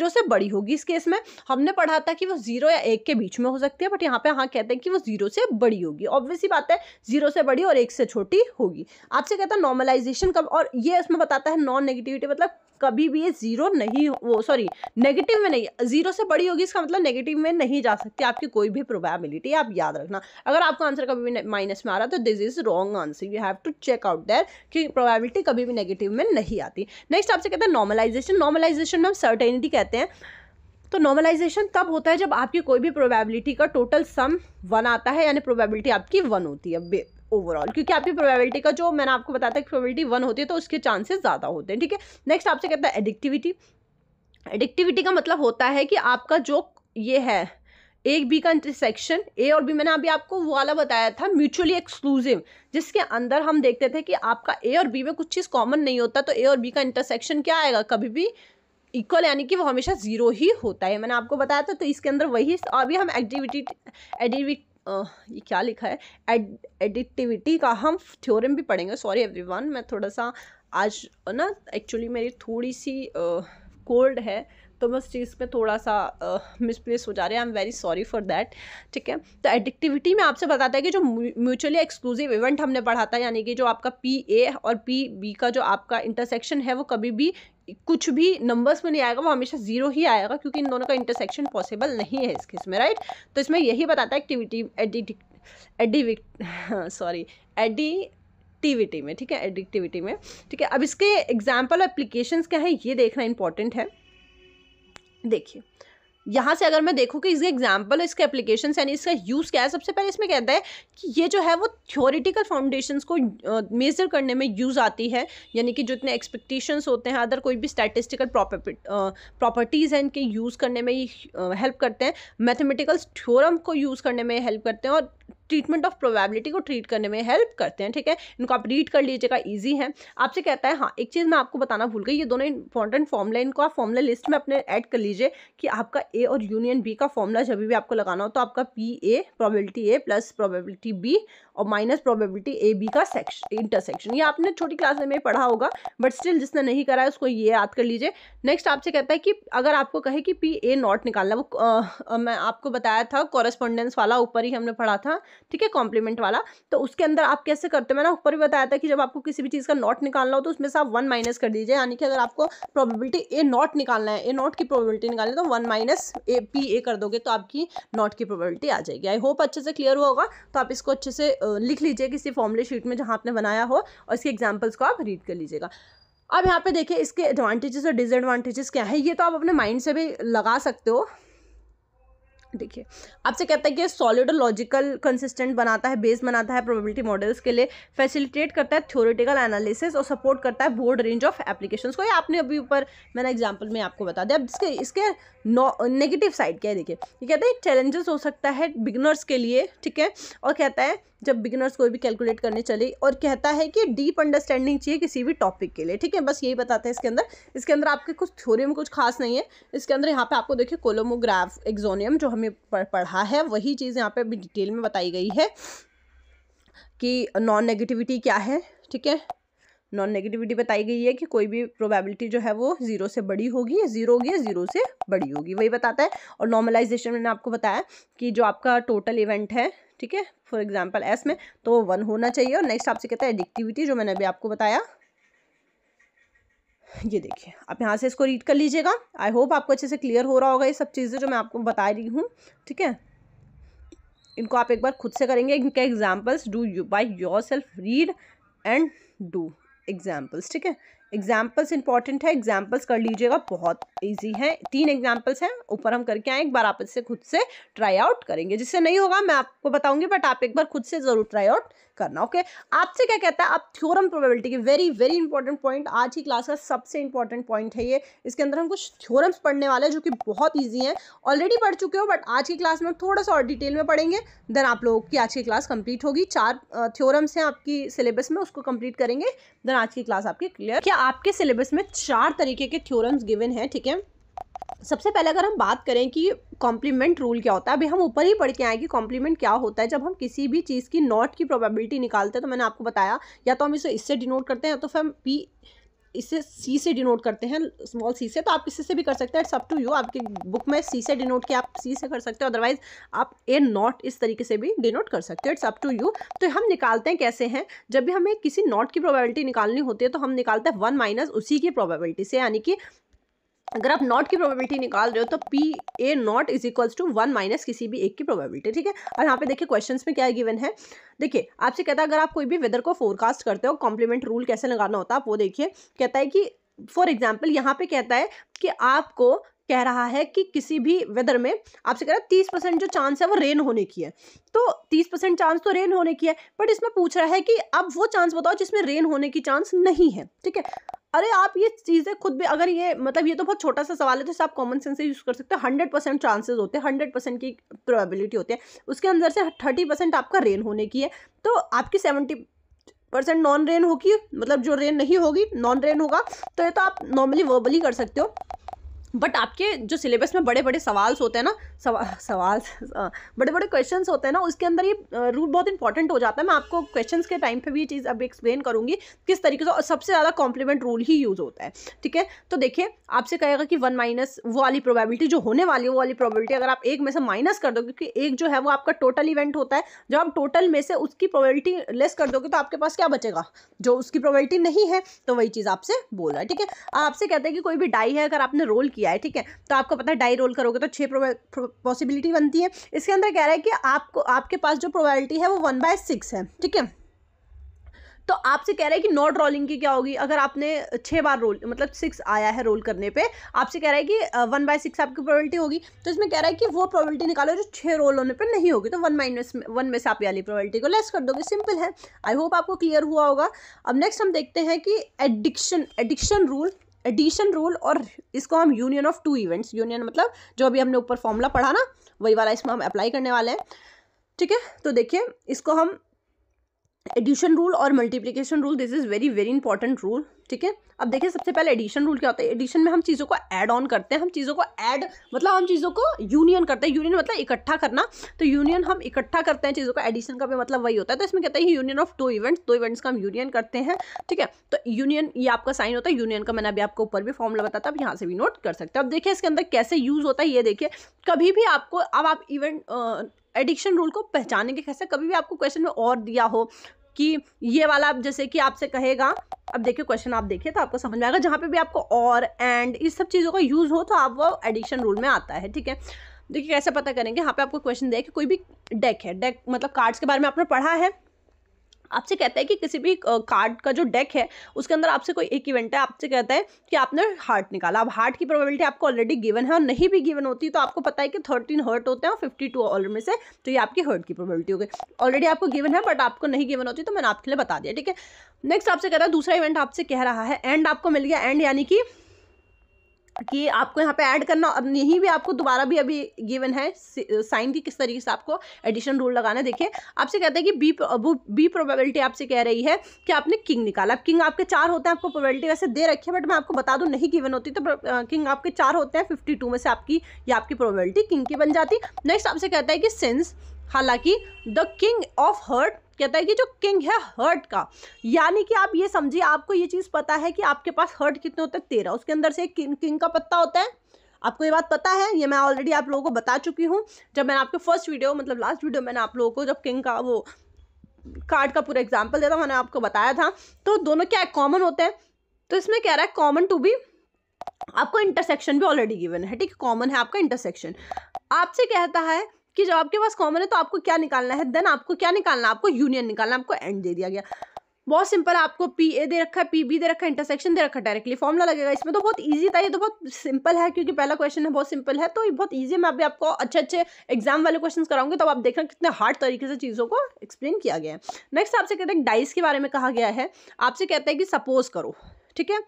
से बड़ी होगी। इस केस में हमने पढ़ा था कि वो 0 या 1 के बीच में हो सकती है, बट यहाँ पे हाँ कहते हैं कि वो 0 से बड़ी होगी। ऑब्वियस ही बात है 0 से बड़ी और 1 से छोटी होगी। आपसे कहता है नॉर्मलाइजेशन कब, और ये इसमें बताता है नॉन नेगेटिविटी मतलब कभी भी ये 0 नहीं, वो सॉरी नेगेटिव में नहीं, 0 से बड़ी होगी इसका मतलब नेगेटिव में नहीं जा सकती आपकी कोई भी प्रोबेबिलिटी। आप याद रखना, अगर आपका आंसर कभी भी माइनस में आ रहा है तो this is wrong answer, you have to check out that कि प्रोबेबिलिटी कभी भी नेगेटिव में नहीं आती। नेक्स्ट आपसे कहता है नॉर्मलाइजेशन में हम सर्टेनिटी कहते हैं। तो नॉर्मलाइजेशन तब होता है जब आपकी कोई भी प्रोबेबिलिटी का टोटल सम 1 आता है, यानी प्रोबेबिलिटी आपकी 1 होती है ओवरऑल, क्योंकि आपकी प्रोबेबिलिटी का जो मैंने आपको बताया था कि प्रोबेबिलिटी 1 होती है तो उसके चांसेस ज़्यादा होते हैं, ठीक है। नेक्स्ट आपसे कहता है एडिक्टिविटी का मतलब होता है कि आपका जो ये है एक बी का इंटरसेक्शन, ए और बी, मैंने अभी आपको वो वाला बताया था म्यूचुअली एक्सक्लूसिव, जिसके अंदर हम देखते थे कि आपका ए और बी में कुछ चीज़ कॉमन नहीं होता, तो ए और बी का इंटरसेक्शन क्या आएगा, कभी भी इक्वल, यानी कि वो हमेशा 0 ही होता है, मैंने आपको बताया था। तो इसके अंदर वही, अभी हम ये क्या लिखा है, एडिटिविटी का हम थ्योरम भी पढ़ेंगे। सॉरी एवरीवन, मैं थोड़ा सा आज ना एक्चुअली मेरी थोड़ी सी कोल्ड है, तो मैं उस चीज़ पे थोड़ा सा मिसप्लेस हो जा रहे हैं, I am very sorry for that, ठीक है। तो एडिक्टिविटी में आपसे बताता है कि जो म्यूचुअली एक्सक्लूसिव इवेंट हमने पढ़ा था, यानी कि जो आपका PA और PB का जो आपका इंटरसेक्शन है वो कभी भी कुछ भी नंबर्स में नहीं आएगा, वो हमेशा 0 ही आएगा, क्योंकि इन दोनों का इंटरसेक्शन पॉसिबल नहीं है इस केस में, राइट। तो इसमें यही बताता है एडिक्टिविटी में, ठीक है, एडिक्टिविटी में, ठीक है। अब इसके एग्जाम्पल एप्लीकेशंस क्या है ये देखना इंपॉर्टेंट है। देखिए यहाँ से अगर मैं देखूँ कि इसके एग्जाम्पल, इसके एप्लीकेशन यानी इसका यूज़ क्या है, सबसे पहले इसमें कहता है कि ये जो है वो थ्योरेटिकल फाउंडेशंस को मेजर करने में यूज़ आती है, यानी कि जो इतने एक्सपेक्टेशंस होते हैं, अदर कोई भी स्टैटिस्टिकल प्रॉपर्टीज़ हैं इनके यूज़ करने में हेल्प करते हैं, मैथमेटिकल थ्योरम को यूज़ करने में हेल्प करते हैं, और ट्रीटमेंट ऑफ प्रोबेबिलिटी को ट्रीट करने में हेल्प करते हैं, ठीक है। इनको आप रीड कर लीजिएगा, इजी है। आपसे कहता है, हाँ एक चीज़ मैं आपको बताना भूल गई, ये दोनों इंपॉर्टेंट फॉर्मूला, इनको आप फॉर्मूला लिस्ट में अपने ऐड कर लीजिए कि आपका ए और यूनियन बी का फॉर्मूला जब भी आपको लगाना हो तो आपका PA probability A plus probability B और माइनस प्रोबेबिलिटी AB का इंटरसेक्शन, ये आपने छोटी क्लास में पढ़ा होगा, बट स्टिल जिसने नहीं करा है उसको ये याद कर लीजिए। नेक्स्ट आपसे कहता है कि अगर आपको कहे कि PA नॉट निकालना, वो मैं आपको बताया था कॉरेस्पॉन्डेंस वाला, ऊपर ही हमने पढ़ा था, ठीक है, कॉम्प्लीमेंट वाला। तो उसके अंदर आप कैसे करते हैं, मैंने ऊपर भी बताया था कि जब आपको किसी भी चीज़ का नॉट निकालना हो तो उसमें से आप 1 माइनस कर दीजिए, यानी कि अगर आपको प्रोबेबिलिटी A नॉट निकालना है, A नॉट की प्रोबेबिलिटी निकालनी है तो 1 माइनस PA कर दोगे तो आपकी नॉट की प्रोबेबिलिटी आ जाएगी। आई होप अच्छे से क्लियर हुआ होगा। तो आप इसको अच्छे से लिख लीजिए किसी फॉर्मूले शीट में जहाँ आपने बनाया हो, और इसके एग्जाम्पल्स को आप रीड कर लीजिएगा। अब यहाँ पे देखिए इसके एडवांटेजेस और डिसएडवांटेजेस क्या है, ये तो आप अपने माइंड से भी लगा सकते हो, देखिए आपसे कहता है कि सॉलिड और लॉजिकल कंसिस्टेंट बनाता है, बेस बनाता है प्रोबेबिलिटी मॉडल्स के लिए, फैसिलिटेट करता है थ्योरेटिकल एनालिसिस और सपोर्ट करता है बोर्ड रेंज ऑफ एप्लीकेशंस को। ये आपने अभी ऊपर मैंने एग्जांपल में आपको बता दिया। अब इसके नेगेटिव साइड क्या है, देखिए ये कहता है चैलेंजेस हो सकता है बिगिनर्स के लिए, ठीक है, और कहता है जब बिगिनर्स कोई भी कैलकुलेट करने चले, और कहता है कि डीप अंडरस्टैंडिंग चाहिए किसी भी टॉपिक के लिए, ठीक है, बस यही बताते हैं इसके अंदर आपके कुछ थ्योरी में कुछ खास नहीं है। इसके अंदर यहाँ पे आपको देखिए कोलोमोग्राफ एक्सोनियम जो हमें पढ़ा है वही चीज़ यहाँ पे अभी डिटेल में बताई गई है कि नॉन नेगेटिविटी क्या है, ठीक है, नॉन नेगेटिविटी बताई गई है कि कोई भी प्रोबेबिलिटी जो है वो 0 से बड़ी होगी, 0 होगी या 0 से बड़ी होगी, वही बताता है। और नॉर्मलाइजेशन मैंने आपको बताया कि जो आपका टोटल इवेंट है, ठीक है, फॉर एग्जांपल एस में, तो 1 होना चाहिए। और नेक्स्ट आपसे कहता है एडिक्टिविटी जो मैंने अभी आपको बताया, ये देखिए आप यहाँ से इसको रीड कर लीजिएगा। आई होप आपको अच्छे से क्लियर हो रहा होगा ये सब चीज़ें जो मैं आपको बता रही हूँ, ठीक है। इनको आप एक बार खुद से करेंगे, इनके examples do you by your self, read and do examples, ठीक है। एग्जाम्पल्स इंपॉर्टेंट है, एग्जाम्पल्स कर लीजिएगा, बहुत इजी है। 3 एग्जाम्पल्स हैं, ऊपर हम करके आए, एक बार आप इससे खुद से ट्राई आउट करेंगे। जिससे नहीं होगा मैं आपको बताऊंगी, बट आप एक बार खुद से जरूर ट्राई आउट करना, ओके। आपसे क्या कहता है, आप थ्योरम प्रोबेबिलिटी के वेरी वेरी इंपॉर्टेंट पॉइंट, आज की क्लास का सबसे इंपॉर्टेंट पॉइंट है ये। इसके अंदर हम कुछ थ्योरम्स पढ़ने वाले हैं जो कि बहुत ईजी हैं, ऑलरेडी पढ़ चुके हो, बट आज की क्लास में थोड़ा सा और डिटेल में पढ़ेंगे, देन आप लोगों की आज की क्लास कंप्लीट होगी। 4 थ्योरम्स हैं आपकी सिलेबस में, उसको कंप्लीट करेंगे, देन आज की क्लास आपकी क्लियर। क्या आपके सिलेबस में 4 तरीके के थ्योरम्स गिवन हैं, ठीक है। सबसे पहले अगर हम बात करें कि कॉम्प्लीमेंट रूल क्या होता है, अभी हम ऊपर ही पढ़ के आए कि कॉम्प्लीमेंट क्या होता है। जब हम किसी भी चीज़ की नॉट की प्रोबेबिलिटी निकालते हैं, तो मैंने आपको बताया या तो हम इसे इससे डिनोट करते हैं, तो फिर हम पी इसे सी से डिनोट करते हैं, स्मॉल सी से। तो आप इससे भी कर सकते हैं, इट्स अप टू यू। आपकी बुक में सी से डिनोट किया, आप सी से कर सकते हो, अदरवाइज आप ए नॉट इस तरीके से भी डिनोट कर सकते हो, इट्स अप टू यू। तो हम निकालते हैं कैसे हैं, जब भी हमें किसी नॉट की प्रोबेबिलिटी निकालनी होती है तो हम निकालते हैं 1 माइनस उसी की प्रोबेबिलिटी से, यानी कि अगर आप नॉट की प्रोबेबिलिटी निकाल रहे हो तो P A not is equals to 1 minus किसी भी एक की प्रोबेबिलिटी, ठीक है। और यहाँ पे देखिए क्वेश्चंस में क्या गिवन है, देखिए आपसे कहता है अगर आप कोई भी वेदर को फोरकास्ट करते हो, कॉम्प्लीमेंट रूल कैसे लगाना होता है आप वो देखिए। कहता है कि फॉर एग्जाम्पल यहाँ पे कहता है कि आपको कह रहा है कि किसी भी वेदर में आपसे कह रहा है 30% जो चांस है वो रेन होने की है, तो 30% चांस तो रेन होने की है, बट इसमें पूछ रहा है कि अब वो चांस बताओ जिसमें रेन होने की चांस नहीं है, ठीक है। अरे आप ये चीज़ें खुद भी, अगर ये मतलब ये तो बहुत छोटा सा सवाल है, तो आप कॉमन सेंस से यूज़ कर सकते हो। 100% चांसेस होते हैं, 100% की प्रोबेबिलिटी होती है, उसके अंदर से 30% आपका रेन होने की है, तो आपकी 70% नॉन रेन होगी, मतलब जो रेन नहीं होगी नॉन रेन होगा। तो ये तो आप नॉर्मली वर्बली कर सकते हो, बट आपके जो सिलेबस में बड़े बड़े सवाल्स होते हैं ना, बड़े बड़े क्वेश्चंस होते हैं ना, उसके अंदर ये रूल बहुत इंपॉर्टेंट हो जाता है। मैं आपको क्वेश्चंस के टाइम पे भी ये चीज़ अब एक्सप्लेन करूंगी किस तरीके से, और सबसे ज़्यादा कॉम्प्लीमेंट रूल ही यूज़ होता है, ठीक है। तो देखिए आपसे कहेगा कि 1 माइनस वो वाली प्रोबेबिलिटी जो होने वाली है, वो वाली प्रोबेबिलिटी अगर आप एक में से माइनस कर दो, क्योंकि एक जो है वो आपका टोटल इवेंट होता है, जब आप टोटल में से उसकी प्रोबेबिलिटी लेस कर दोगे तो आपके पास क्या बचेगा, जो उसकी प्रोबेबिलिटी नहीं है, तो वही चीज़ आपसे बोल रहा है, ठीक है। आपसे कहते हैं कि कोई भी डाई है, अगर आपने रोल किया है, ठीक है, तो आपको पता है डाई रोल करोगे तो 6 पॉसिबिलिटी बनती है। इसके अंदर कह रहा है कि आपको आपके पास जो प्रोबेबिलिटी है वो 1/6 है, ठीक है। तो आपसे कह रहा है कि नॉट रोलिंग की क्या होगी, अगर आपने 6 बार रोल, मतलब 6 आया है रोल करने पे, आपसे कह रहा है कि 1/6 आपकी प्रोबेबिलिटी होगी। तो इसमें कह रहा है कि वो प्रोबेबिलिटी निकालो जो 6 रोल होने पे नहीं होगी, तो 1 में से आप वाली प्रोबेबिलिटी को लेस कर दोगे, सिंपल है। आई होप आपको क्लियर हुआ होगा। अब नेक्स्ट हम देखते हैं कि एडिशन रूल, और इसको हम यूनियन ऑफ 2 इवेंट्स, यूनियन मतलब जो अभी हमने ऊपर फॉर्मूला पढ़ा ना, वही वाला इसमें हम अप्लाई करने वाले हैं, ठीक है। तो देखिए इसको हम एडिशन रूल और multiplication rule, this is very very important rule, ठीक है। अब देखिए सबसे पहले एडिशन रूल क्या होता है। एडिशन में हम चीज़ों को ऐड ऑन करते हैं, हम चीज़ों को ऐड मतलब हम चीज़ों को यूनियन करते हैं, यूनियन मतलब इकट्ठा करना, तो यूनियन हम इकट्ठा करते हैं चीज़ों का, एडिशन का भी मतलब वही होता है। तो इसमें कहते हैं यूनियन ऑफ 2 इवेंट्स, 2 इवेंट्स का हम यूनियन करते हैं, ठीक है। तो यूनियन ये आपका साइन होता है यूनियन का, मैंने अभी आपको ऊपर भी फॉर्मूला बताया, अब यहाँ से भी नोट कर सकते हैं। अब देखिए इसके अंदर कैसे यूज होता है, ये देखिए कभी भी आपको, अब आप इवेंट एडिशन रूल को पहचानेंगे कैसे, कभी भी आपको क्वेश्चन में और दिया हो कि ये वाला, जैसे कि आपसे कहेगा, अब देखिए क्वेश्चन आप देखिए तो आपको समझ में आएगा, जहाँ पे भी आपको और एंड इस सब चीज़ों का यूज़ हो तो आप वो एडिशन रूल में आता है, ठीक है। देखिए कैसे पता करेंगे, यहाँ पे आपको क्वेश्चन दे कि कोई भी डेक है, डेक मतलब कार्ड्स के बारे में आपने पढ़ा है, आपसे कहता है कि किसी भी कार्ड का जो डेक है उसके अंदर आपसे कोई एक इवेंट है, आपसे कहता है कि आपने हार्ट निकाला। अब हार्ट की प्रोबेबिलिटी आपको ऑलरेडी गिवन है, और नहीं भी गिवन होती तो आपको पता है कि 13 हर्ट होते हैं और 52 ऑलर में से, तो ये आपकी हर्ट की प्रोबेबिलिटी हो गई। ऑलरेडी आपको गिवन है बट आपको नहीं गिवन होती तो मैंने आपके लिए बता दिया, ठीक है। नेक्स्ट आपसे कहता है दूसरा इवेंट आपसे कह रहा है एंड, आपको मिल गया एंड, यानी कि आपको यहाँ पे ऐड करना। अब यहीं भी आपको दोबारा भी अभी गिवन है साइन की किस तरीके से आपको एडिशन रूल लगाना है। देखिए आपसे कहता है कि बी प्रोबेबिलिटी आपसे कह रही है कि आपने किंग निकाला। अब किंग आपके 4 होते हैं, आपको प्रोबेबिलिटी वैसे दे रखी है बट मैं आपको बता दूं नहीं गिवन होती तो किंग आपके 4 होते हैं, 52 में से आपकी प्रोबेबिलिटी किंग की बन जाती। नेक्स्ट आपसे कहता है कि सिंस, हालांकि द किंग ऑफ हर्ट, कहता है कि जो किंग है हर्ट का, यानी कि आप ये समझिए आपको ये चीज़ पता है कि आपके पास हर्ट कितने होते हैं 13, उसके अंदर से एक किंग का पत्ता होता है। आपको ये बात पता है, ये मैं ऑलरेडी आप लोगों को बता चुकी हूँ जब मैंने आपके फर्स्ट वीडियो मतलब लास्ट वीडियो मैंने आप लोगों को जब किंग का वो कार्ड का पूरा एग्जाम्पल दिया था मैंने आपको बताया था। तो दोनों क्या कॉमन होते हैं, तो इसमें कह रहा है कॉमन टू बी, आपको इंटरसेक्शन भी ऑलरेडी गिवन है, ठीक है, कॉमन है आपका इंटरसेक्शन। आपसे कहता है कि जब आपके पास कॉमन है तो आपको क्या निकालना है, देन आपको क्या निकालना है, आपको यूनियन निकालना है, आपको एंड दे दिया गया। बहुत सिंपल है, आपको पी ए दे रखा है, पी बी दे रखा है, इंटरसेक्शन दे रखा है, डायरेक्टली फॉर्मूला लगेगा। इसमें तो बहुत इजी था, ये तो बहुत सिंपल है क्योंकि पहला क्वेश्चन है, बहुत सिंपल है, तो ये बहुत इजी है। मैं अभी आपको अच्छे एग्जाम वाले क्वेश्चन कराऊंगी तब आप देखना कितने हार्ड तरीके से चीज़ों को एक्सप्लेन किया गया है। नेक्स्ट आपसे कहते हैं डाइस के बारे में कहा गया है। आपसे कहता है कि सपोज करो, ठीक है,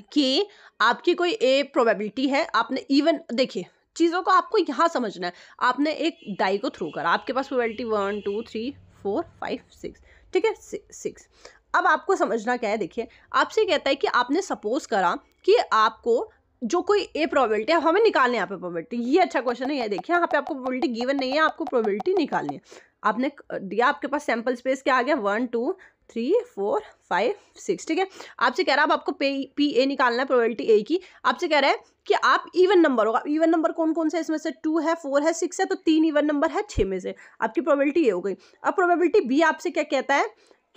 कि आपकी कोई ए प्रोबेबिलिटी है, आपने इवन, देखिए चीज़ों को आपको यहाँ समझना है। आपने एक डाई को थ्रो करा, आपके पास प्रोबेबिलिटी 1 2 3 4 5 6, ठीक है, 6। अब आपको समझना क्या है, देखिए आपसे कहता है कि आपने सपोज करा कि आपको जो कोई ए प्रोबेबिलिटी है, हमें निकालनी है यहाँ पे प्रोबेबिलिटी। ये अच्छा क्वेश्चन है, ये देखिए यहाँ पे आपको प्रोबेबिलिटी गिवन नहीं है, आपको प्रोबेबिलिटी निकालनी है। आपने दिया, आपके पास सैंपल स्पेस क्या आ गया 1 2 3 4 5 6, ठीक है। आपसे कह रहा है अब आपको पी ए निकालना है, प्रोबेबिलिटी ए की। आपसे कह रहा है कि आप इवन नंबर होगा, इवन नंबर कौन कौन से, इसमें से 2 है 4 है 6 है, तो 3 इवन नंबर है 6 में से आपकी प्रोबेबिलिटी ये हो गई। अब प्रोबेबिलिटी बी आपसे क्या कहता है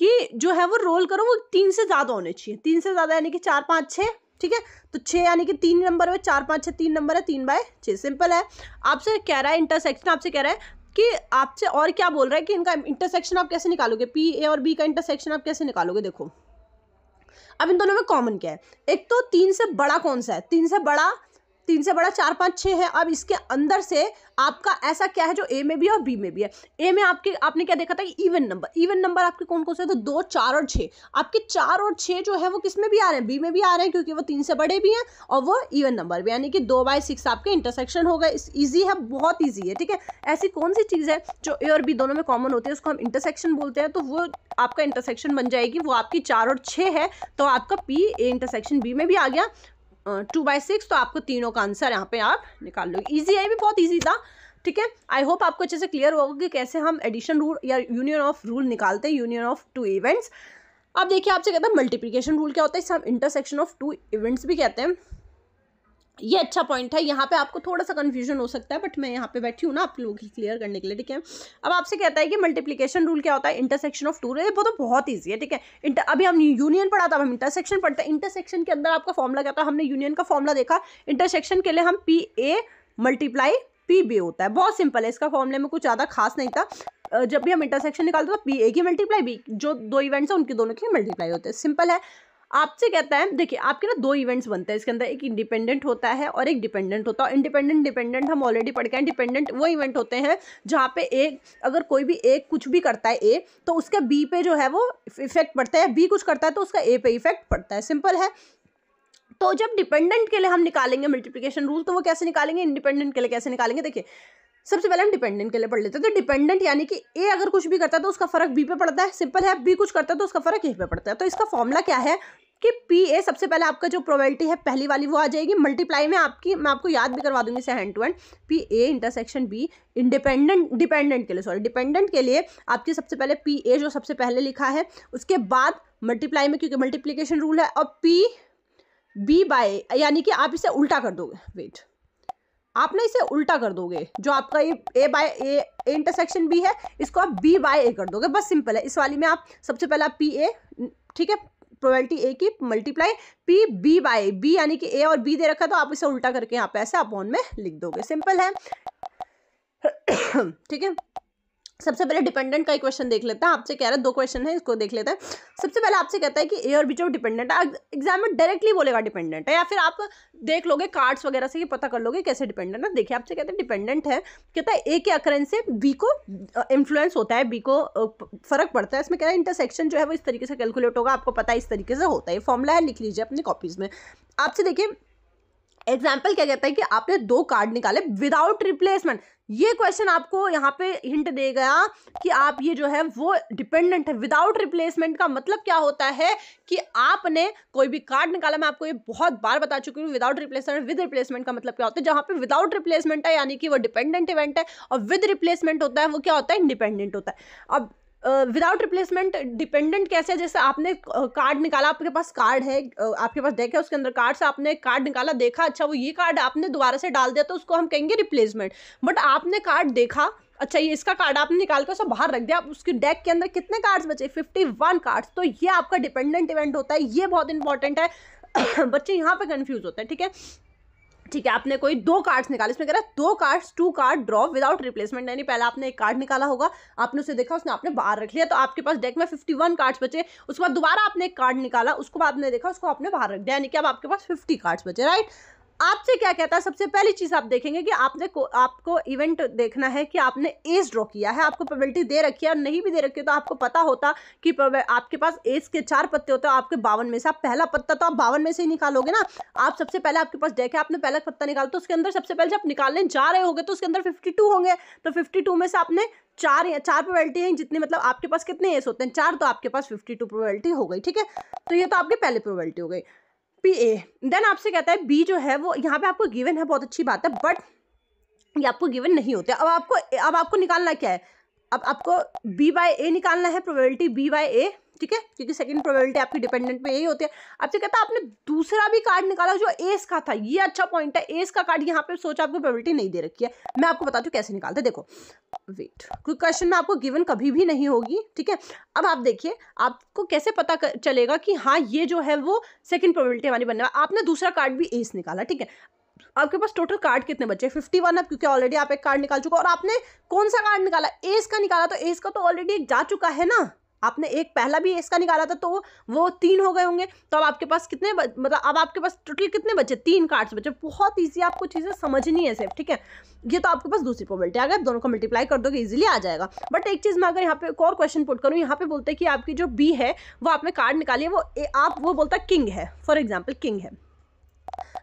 कि जो है वो रोल करो, वो 3 से ज़्यादा होने चाहिए। 3 से ज़्यादा यानी कि 4 5 6, ठीक है, तो 6 यानी कि 3 नंबर है, 4 5 6 3 नंबर है, 3/6, सिंपल है। आपसे कह रहा है इंटरसेक्शन, आपसे कह रहा है कि आपसे और क्या बोल रहा है कि इनका इंटरसेक्शन आप कैसे निकालोगे, पी ए और बी का इंटरसेक्शन आप कैसे निकालोगे। देखो अब इन दोनों में कॉमन क्या है, एक तो 3 से बड़ा कौन सा है, 3 से बड़ा 4 5 6 है। अब इसके अंदर से आपका ऐसा क्या है जो ए में भी है और बी में भी है। ए में आपने क्या देखा था कि इवन नंबर आपके कौन कौन से है, तो 2 4 और 6। आपके 4 और 6 जो है वो किस में भी आ रहे हैं, बी में भी आ रहे हैं, क्योंकि वो 3 से बड़े भी हैं और वो इवन नंबर भी, यानी कि 2/6 आपके इंटरसेक्शन हो गए। ईजी है, बहुत ईजी है, ठीक है। ऐसी कौन सी चीज़ है जो ए और बी दोनों में कॉमन होती है, उसको हम इंटरसेक्शन बोलते हैं, तो वो आपका इंटरसेक्शन बन जाएगी, वो आपकी 4 और 6 है, तो आपका पी ए इंटरसेक्शन बी में भी आ गया 2/6, तो आपको तीनों का आंसर यहाँ पे आप निकाल लो। इजी है, ये भी बहुत इजी था, ठीक है। आई होप आपको अच्छे से क्लियर होगा कि कैसे हम एडिशन रूल या यूनियन ऑफ रूल निकालते हैं, यूनियन ऑफ 2 इवेंट्स। अब देखिए आपसे कहता है मल्टीप्लिकेशन रूल क्या होता है, इसे हम इंटरसेक्शन ऑफ 2 इवेंट्स भी कहते हैं। ये अच्छा पॉइंट है, यहाँ पे आपको थोड़ा सा कंफ्यूजन हो सकता है बट मैं यहाँ पे बैठी हूँ ना आप लोगों की क्लियर करने के लिए, ठीक है। अब आपसे कहता है कि मल्टीप्लिकेशन रूल क्या होता है, इंटरसेक्शन ऑफ 2, वो तो बहुत ईजी है, ठीक है। अभी हम यूनियन पढ़ा था, अब हम इंटरसेक्शन पढ़ते हैं। इंटरसेक्शन के अंदर आपका फॉर्मूला क्या था, हमने यूनियन का फॉर्मूला देखा, इंटरसेक्शन के लिए हम P A multiply P B होता है, बहुत सिंपल है, इसका फॉर्मूले में कुछ ज़्यादा खास नहीं था। जब भी हम इंटरसेक्शन निकालते तो पी ए की मल्टीप्लाई बी, जो 2 इवेंट्स हैं उनके दोनों की मल्टीप्लाई होते हैं, सिंपल है। आपसे कहता है, देखिए आपके ना 2 इवेंट्स बनते हैं इसके अंदर, एक इंडिपेंडेंट होता है और एक डिपेंडेंट होता है। इंडिपेंडेंट हम ऑलरेडी पढ़ के हैं। डिपेंडेंट वो इवेंट होते हैं जहाँ पे एक, अगर कोई भी एक कुछ भी करता है ए, तो उसका बी पे जो है वो इफेक्ट पड़ता है, बी कुछ करता है तो उसका ए पे इफेक्ट पड़ता है, सिंपल है। तो जब डिपेंडेंट के लिए हम निकालेंगे मल्टीप्लिकेशन रूल, तो वो कैसे निकालेंगे, इंडिपेंडेंट के लिए कैसे निकालेंगे। देखिए सबसे पहले हम डिपेंडेंट के लिए पढ़ लेते हैं। तो डिपेंडेंट यानी कि ए अगर कुछ भी करता है तो उसका फर्क बी पे पड़ता है, सिंपल है। बी कुछ करता है तो उसका फर्क ए पे पड़ता है। तो इसका फॉर्मूला क्या है कि पी ए, सबसे पहले आपका जो प्रोबेबिलिटी है पहली वाली वो आ जाएगी, मल्टीप्लाई में आपकी, मैं आपको याद भी करवा दूंगी इसे hand to hand, P A intersection B dependent के लिए आपकी सबसे पहले पी ए जो सबसे पहले लिखा है, उसके बाद मल्टीप्लाई में, क्योंकि मल्टीप्लिकेशन रूल है, और पी बी बाय, यानी कि आप इसे उल्टा कर दोगे, वेट, आप ना इसे उल्टा कर दोगे, जो आपका ये ए बाय ए इंटरसेक्शन बी है इसको आप बी बाय ए कर दोगे, बस सिंपल है। इस वाली में आप सबसे पहले आप पी ए, ठीक है, प्रोबेबिलिटी ए की multiply P B by B, यानी कि ए और बी दे रखा है तो आप इसे उल्टा करके यहाँ पे ऐसे अपॉन में लिख दोगे, सिंपल है, ठीक है। सबसे पहले डिपेंडेंट का एक क्वेश्चन देख लेते हैं। आपसे कह रहा है 2 क्वेश्चन है, इसको देख लेते हैं। सबसे पहले आपसे कहता है कि ए और बी जो डिपेंडेंट है, एग्जाम में डायरेक्टली बोलेगा डिपेंडेंट है, या फिर आप देख लोगे कार्ड्स वगैरह से ये पता कर लोगे कैसे डिपेंडेंट है। देखिए आपसे कहते हैं डिपेंडेंट है, कहता है ए के अकरेंस से बी को इन्फ्लुएंस होता है, बी को फर्क पड़ता है। इसमें कह रहा है इंटरसेक्शन जो है वो इस तरीके से कैलकुलेट होगा, आपको पता है इस तरीके से होता है। फॉर्मूला है, लिख लीजिए अपनी कॉपीज में। आपसे देखिए एग्जाम्पल क्या कहता है कि आपने 2 कार्ड निकाले विदाउट रिप्लेसमेंट। ये क्वेश्चन आपको यहाँ पे हिंट देगा कि आप ये जो है वो डिपेंडेंट है। विदाउट रिप्लेसमेंट का मतलब क्या होता है कि आपने कोई भी कार्ड निकाला, मैं आपको ये बहुत बार बता चुकी हूँ। विदाउट रिप्लेसमेंट, विद रिप्लेसमेंट का मतलब क्या होता है। जहाँ पे विदाउट रिप्लेसमेंट है यानी कि वो डिपेंडेंट इवेंट है, और विद रिप्लेसमेंट होता है वो क्या होता है, इंडिपेंडेंट होता है। अब विदाउट रिप्लेसमेंट डिपेंडेंट कैसे है, जैसे आपने कार्ड निकाला, आपके पास कार्ड है, आपके पास डेक है, उसके अंदर कार्ड से आपने कार्ड निकाला, देखा अच्छा वो ये कार्ड आपने दोबारा से डाल दिया तो उसको हम कहेंगे रिप्लेसमेंट। बट आपने कार्ड देखा, अच्छा ये इसका कार्ड आपने निकाल कर सब बाहर रख दिया, उसकी डेक के अंदर कितने कार्ड्स बचे, 51 कार्ड्स, तो ये आपका डिपेंडेंट इवेंट होता है। ये बहुत इंपॉर्टेंट है बच्चे यहाँ पे कंफ्यूज होते हैं। ठीक है, आपने कोई 2 कार्ड्स निकाले, इसमें कह रहा है 2 कार्ड ड्रॉ विदाउट रिप्लेसमेंट, यानी पहले आपने एक कार्ड निकाला होगा, आपने उसे देखा, उसने आपने बाहर रख लिया, तो आपके पास डेक में 51 कार्ड्स बचे। उसके बाद दोबारा आपने एक कार्ड निकाला, उसको आपने देखा, उसको आपने बाहर रख दिया, यानी कि अब आपके पास 50 कार्ड्स बचे, राइट। आपसे क्या कहता है, सबसे पहली चीज आप देखेंगे कि आपको इवेंट देखना है कि आपने एस ड्रॉ किया है, आपको प्रोबेबिलिटी दे रखी है, और नहीं भी दे रखी है तो आपको पता होता कि आपके पास एस के 4 पत्ते होते हैं, आपके 52 में से आप पहला पत्ता तो आप 52 में से ही निकालोगे ना। आप सबसे पहले आपके पास डेक है, आपने पहला पत्ता निकाला, तो उसके अंदर सबसे पहले जब निकालने जा रहे होगे तो उसके अंदर 52 होंगे, तो 52 में से आपने 4 प्रोबेबिलिटी है जितनी, मतलब आपके पास कितने एस होते हैं, 4, तो आपके पास 52 प्रोबेबिलिटी हो गई। ठीक है, तो ये तो आपकी पहली प्रोबेबिलिटी हो गई ए। देन आपसे कहता है बी जो है वो यहाँ पे आपको गिवन है, बहुत अच्छी बात है, बट ये आपको गिवन नहीं होते। अब आपको निकालना क्या है, अब आपको बी बाय ए निकालना है, प्रोबेबिलिटी बी बाय ए। ठीक है, क्योंकि सेकंड प्रोबेबिलिटी आपकी डिपेंडेंट पे यही होती है। आपसे कहता है आपने दूसरा भी कार्ड निकाला जो एस का था, ये अच्छा पॉइंट है, एस का कार्ड यहाँ पे सोचा आपको प्रोबेबिलिटी नहीं दे रखी है। मैं आपको बताती हूँ कैसे निकालते, देखो वेट, क्योंकि क्वेश्चन में आपको गिवन कभी भी नहीं होगी। ठीक है, अब आप देखिए आपको कैसे पता चलेगा कि हाँ ये जो है वो सेकंड प्रोबेबिलिटी वाली बनने वाला। आपने दूसरा कार्ड भी एस निकाला, ठीक है, आपके पास टोटल कार्ड कितने बचे, 51 है, क्योंकि ऑलरेडी आप एक कार्ड निकाल चुका, और आपने कौन सा कार्ड निकाला, एस का निकाला, तो एस का तो ऑलरेडी एक जा चुका है ना, आपने एक पहला भी एस का निकाला था, तो वो 3 हो गए होंगे। तो अब आपके पास कितने मतलब अब आपके पास टोटल कितने बचे, 3 कार्ड्स बचे। बहुत ईजी, आपको चीजें समझनी है सिर्फ। ठीक है, ये तो आपके पास दूसरी प्रोबेबिलिटी आ गई, दोनों को मल्टीप्लाई कर दोगे इजीली आ जाएगा। बट एक चीज मैं अगर यहाँ पे एक और क्वेश्चन पुट करूँ, यहाँ पे बोलते हैं कि आपकी जो बी है वो आपने कार्ड निकाली है, वो बोलता है किंग है, फॉर एग्जाम्पल किंग है,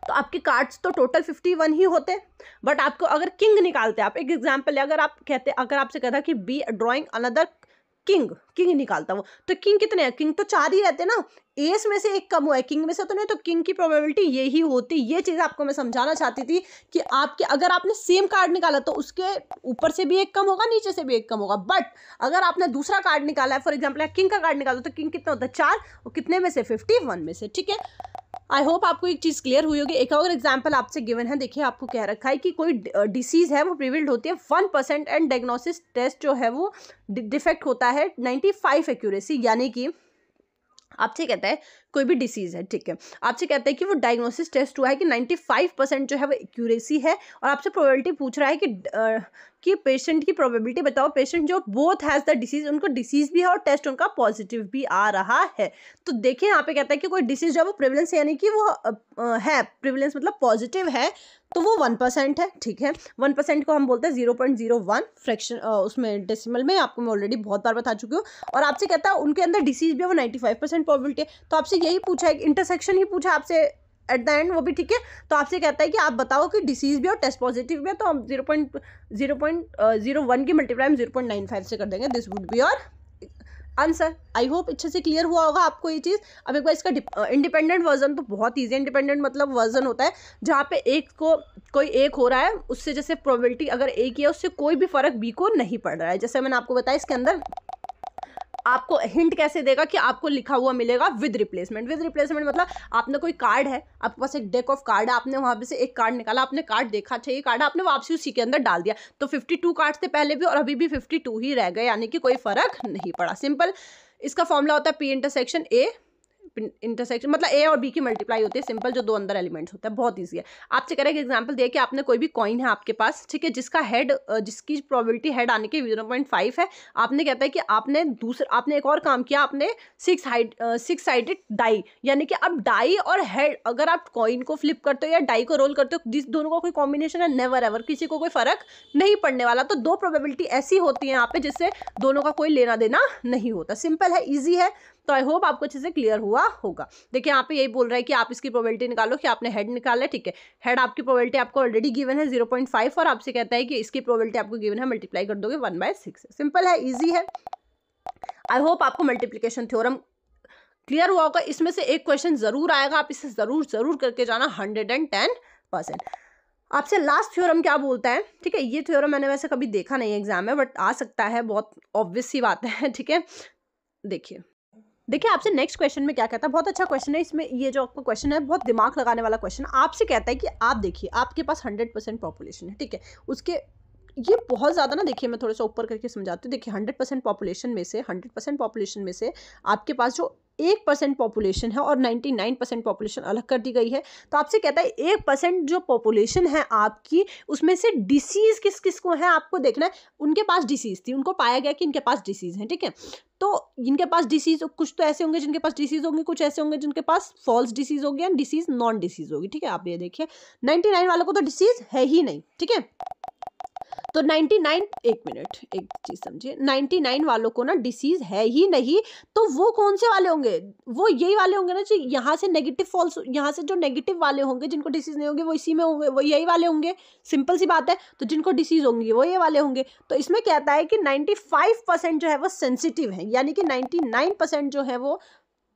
तो आपके कार्ड्स तो टोटल 51 ही होते, बट आपको अगर किंग निकालते, आप एक एग्जांपल है, अगर आपसे कहता कि बी ड्रॉइंग अनदर किंग निकालता वो, तो किंग कितने हैं, किंग तो 4 ही रहते ना, एस में से एक कम हुआ है, किंग में से तो नहीं, तो किंग की प्रोबेबिलिटी यही होती। ये चीज आपको मैं समझाना चाहती थी कि आपके अगर आपने सेम कार्ड निकाला तो उसके ऊपर से भी एक कम होगा, नीचे से भी एक कम होगा, बट अगर आपने दूसरा कार्ड निकाला है, फॉर एग्जाम्पल किंग का कार्ड निकाला, तो किंग कितना होता है, 4, और कितने में से, 51 में से। ठीक है, आई होप आपको एक चीज क्लियर हुई होगी। एक और एग्जांपल आपसे गिवन है, देखिए आपको कह रखा है कि कोई डिसीज है वो प्रिवेल्ड होती है 1% एंड डायग्नोसिस टेस्ट जो है वो डिफेक्ट होता है 95 एक्यूरेसी, यानी कि आपसे कहता है कोई भी डिसीज है, ठीक है, आपसे कहता है कि वो डायग्नोसिस टेस्ट हुआ है कि 95% जो है वो एक्यूरेसी है, और आपसे प्रोबेबिलिटी पूछ रहा है कि पेशेंट की प्रोबेबिलिटी बताओ, पेशेंट जो बोथ हैज़ द डिसीज, उनको डिसीज भी है और टेस्ट उनका पॉजिटिव भी आ रहा है। तो देखिए यहाँ पे कहता है कि कोई डिसीज जो है वो प्रिवलेंस यानी कि वो है, प्रिवलेंस मतलब पॉजिटिव है, तो वो 1% है। ठीक है, 1% को हम बोलते हैं 0.01 फ्रैक्शन, उसमें डेसिमल में आपको मैं ऑलरेडी बहुत बार बता चुकी हूँ। और आपसे कहता है उनके अंदर डिसीज भी है, वो 95% प्रोबेबिलिटी है। तो आपसे यही पूछा है, इंटरसेक्शन ही पूछा आपसे एट द एंड, वो भी ठीक है। तो आपसे कहता है कि आप बताओ कि डिसीज भी और टेस्ट पॉजिटिव भी है, तो हम 0.01 की मल्टीप्लाई हम 0.95 से कर देंगे, this would be your answer. I hope अच्छे से क्लियर हुआ होगा आपको ये चीज़। अब एक बार इसका इंडिपेंडेंट वर्जन तो बहुत ईजी है। इंडिपेंडेंट मतलब वर्जन होता है जहाँ पे एक को कोई एक हो रहा है, उससे जैसे प्रोबेबिलिटी अगर एक ही है उससे कोई भी फर्क बी को नहीं पड़ रहा है। जैसे मैंने आपको बताया इसके अंदर आपको हिंट कैसे देगा कि आपको लिखा हुआ मिलेगा विद रिप्लेसमेंट। विद रिप्लेसमेंट मतलब आपने कोई कार्ड है, आपके पास एक डेक ऑफ कार्ड है, आपने वहां पे से एक कार्ड निकाला, आपने कार्ड देखा अच्छा ये कार्ड है, आपने वापसी उसी के अंदर डाल दिया, तो 52 कार्ड थे पहले भी और अभी भी 52 ही रह गए, यानी कि कोई फर्क नहीं पड़ा। सिंपल इसका फॉर्मूला होता है पी इंटरसेक्शन ए इंटरसेक्शन मतलब ए और बी की मल्टीप्लाई होती है, सिंपल, जो दो अंदर एलिमेंट्स होता है, बहुत ईजी है। आपसे कह रहे हैं कि एग्जाम्पल दिया कि आपने कोई भी कॉइन है आपके पास, ठीक है, जिसका हेड, जिसकी प्रोबेबिलिटी हेड आने की 0.5 है। आपने कहता है कि आपने एक और काम किया, आपने 6 साइडेड डाई, यानी कि अब डाई और हेड, अगर आप कॉइन को फ्लिप करते हो या डाई को रोल करते हो, जिस दोनों का कोई कॉम्बिनेशन है, नेवर एवर किसी को कोई फर्क नहीं पड़ने वाला। तो दो प्रोबेबिलिटी ऐसी होती है यहाँ पे जिससे दोनों का कोई लेना देना नहीं होता। सिंपल है, इजी है। तो आई होप आपको अच्छे से क्लियर हुआ होगा। देखिए यहाँ पे यही बोल रहा है कि आप इसकी प्रोबेबिलिटी निकालो, कि आपने हेड निकाला है, ठीक है, हेड आपकी प्रोबेबिलिटी आपको ऑलरेडी गिवन है 0.5, और आपसे कहता है कि इसकी प्रोबेबिलिटी आपको गिवन है, मल्टीप्लाई कर दोगे 1/6। सिंपल है, इजी है। आई होप आपको मल्टीप्लिकेशन थ्योरम क्लियर हुआ होगा। इसमें से एक क्वेश्चन जरूर आएगा, आप इसे जरूर करके जाना 110%। आपसे लास्ट थ्योरम क्या बोलता है, ठीक है, ये थ्योरम मैंने वैसे कभी देखा नहीं एग्जाम में, बट आ सकता है, बहुत ऑब्वियस सी बात है, ठीक है। देखिए आपसे नेक्स्ट क्वेश्चन में क्या कहता है, बहुत अच्छा क्वेश्चन है। इसमें ये जो आपका क्वेश्चन है बहुत दिमाग लगाने वाला क्वेश्चन। आपसे कहता है कि आप देखिए आपके पास 100% पॉपुलेशन है, ठीक है, उसके ये बहुत ज़्यादा ना, देखिए मैं थोड़ा सा ऊपर करके समझाती हूँ। देखिए 100% पॉपुलेशन में से आपके पास जो 1% पॉपुलेशन है और 99% पॉपुलेशन अलग कर दी गई है। तो आपसे कहता है 1% जो पॉपुलेशन है आपकी, उसमें से डिसीज़ किस किस को है आपको देखना है। उनके पास डिसीज़ थी, उनको पाया गया कि इनके पास डिसीज़ है, ठीक है। तो इनके पास डिसीज़, कुछ तो ऐसे होंगे जिनके पास डिसीज़ होंगे, कुछ ऐसे होंगे जिनके पास फॉल्स डिसीज़ होगी, एंड डिसीज़ नॉन डिसीज़ होगी, ठीक है। आप ये देखिए 99 वालों को तो डिसीज़ है ही नहीं, ठीक है। तो 99, एक मिनट, एक चीज समझिए, 99 वालों को ना डिसीज है ही नहीं, तो वो कौन से वाले होंगे, वो यही वाले होंगे ना जी, यहाँ से नेगेटिव फॉल्स, यहाँ से जो नेगेटिव वाले होंगे जिनको डिसीज नहीं होंगे वो इसी में होंगे, वो यही वाले होंगे, सिंपल सी बात है। तो जिनको डिसीज होंगी वो ये वाले होंगे। तो इसमें कहता है कि 95% जो है वो सेंसिटिव है, यानी कि 99% जो है वो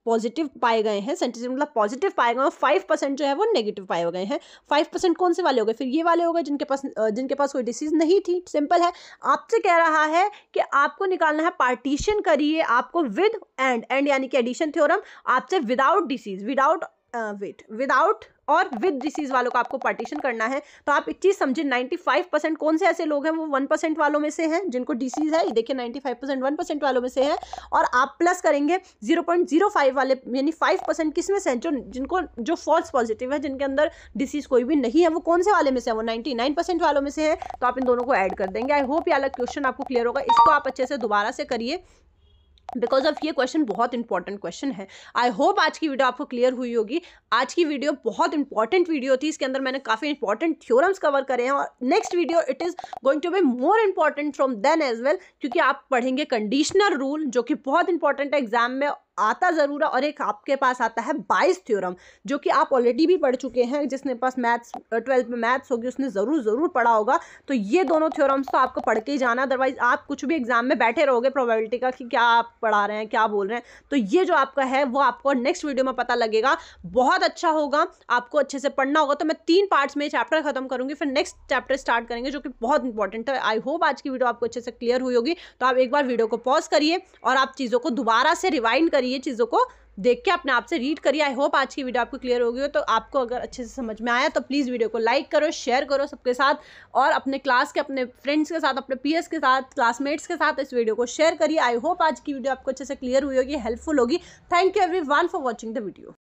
पॉजिटिव पाए गए हैं, सेंसिटिव मतलब पॉजिटिव पाए गए हैं, 5% जो है वो नेगेटिव पाए गए हैं। 5% कौन से वाले हो गए, फिर ये वाले हो गए जिनके पास कोई डिसीज नहीं थी। सिंपल है। आपसे कह रहा है कि आपको निकालना है, पार्टीशन करिए आपको विद एंड यानी कि एडिशन थ्योरम। आपसे विदाउट डिसीज, विदाउट और विद डिसीज वालों को आपको पार्टीशन करना है। तो आप एक चीज समझिए, 95% कौन से ऐसे लोग हैं, वो 1% वालों में से हैं जिनको डिसीज है। देखिए 95% 1% वालों में से है, और आप प्लस करेंगे 0.05 वाले, यानी 5% किस में से हैं, जो फॉल्स पॉजिटिव है, जिनके अंदर डिसीज कोई भी नहीं है, वो कौन से वाले में से है, वो 99% वालों में से है। तो आप इन दोनों को ऐड कर देंगे। आई होप ये वाला क्वेश्चन आपको क्लियर होगा। इसको आप अच्छे से दोबारा से करिए, बिकॉज ऑफ ये क्वेश्चन बहुत इंपॉर्टेंट क्वेश्चन है। आई होप आज की वीडियो आपको क्लियर हुई होगी। आज की वीडियो बहुत इंपॉर्टेंट वीडियो थी, इसके अंदर मैंने काफ़ी इंपॉर्टेंट थ्योरम्स कवर करे हैं, और next video it is going to be more important from then as well, क्योंकि आप पढ़ेंगे कंडीशनल रूल, जो कि बहुत इंपॉर्टेंट है, एग्जाम में आता ज़रूर है। और एक आपके पास आता है बाइस थ्योरम, जो कि आप ऑलरेडी भी पढ़ चुके हैं। जिसने पास मैथ्स 12th में मैथ्स होगी उसने ज़रूर पढ़ा होगा। तो ये दोनों थ्योरम्स तो आपको पढ़ के ही जाना, अदरवाइज आप कुछ भी एग्जाम में बैठे रहोगे प्रोबेबिलिटी का कि क्या आप पढ़ा रहे हैं, क्या बोल रहे हैं। तो ये जो आपका है वो आपको नेक्स्ट वीडियो में पता लगेगा। बहुत अच्छा होगा, आपको अच्छे से पढ़ना होगा। तो मैं 3 पार्ट्स में चैप्टर खत्म करूंगी, फिर नेक्स्ट चैप्टर स्टार्ट करेंगे, जो कि बहुत इंपॉर्टेंट है। आई होप आज की वीडियो आपको अच्छे से क्लियर हुई होगी। तो आप एक बार वीडियो को पॉज करिए और आप चीज़ों को दोबारा से रिवाइंड करिए, चीज़ों को देख के अपने आप से रीड करिए। आई होप आज की वीडियो आपको क्लियर होगी हो। तो आपको अगर अच्छे से समझ में आया तो प्लीज़ वीडियो को लाइक करो, शेयर करो सबके साथ, और अपने क्लास के, अपने फ्रेंड्स के साथ, अपने पीएस के साथ, क्लासमेट्स के साथ इस वीडियो को शेयर करिए। आई होप आज की वीडियो आपको अच्छे से क्लियर हुई होगी, हेल्पफुल होगी। Thank you everyone for watching the video.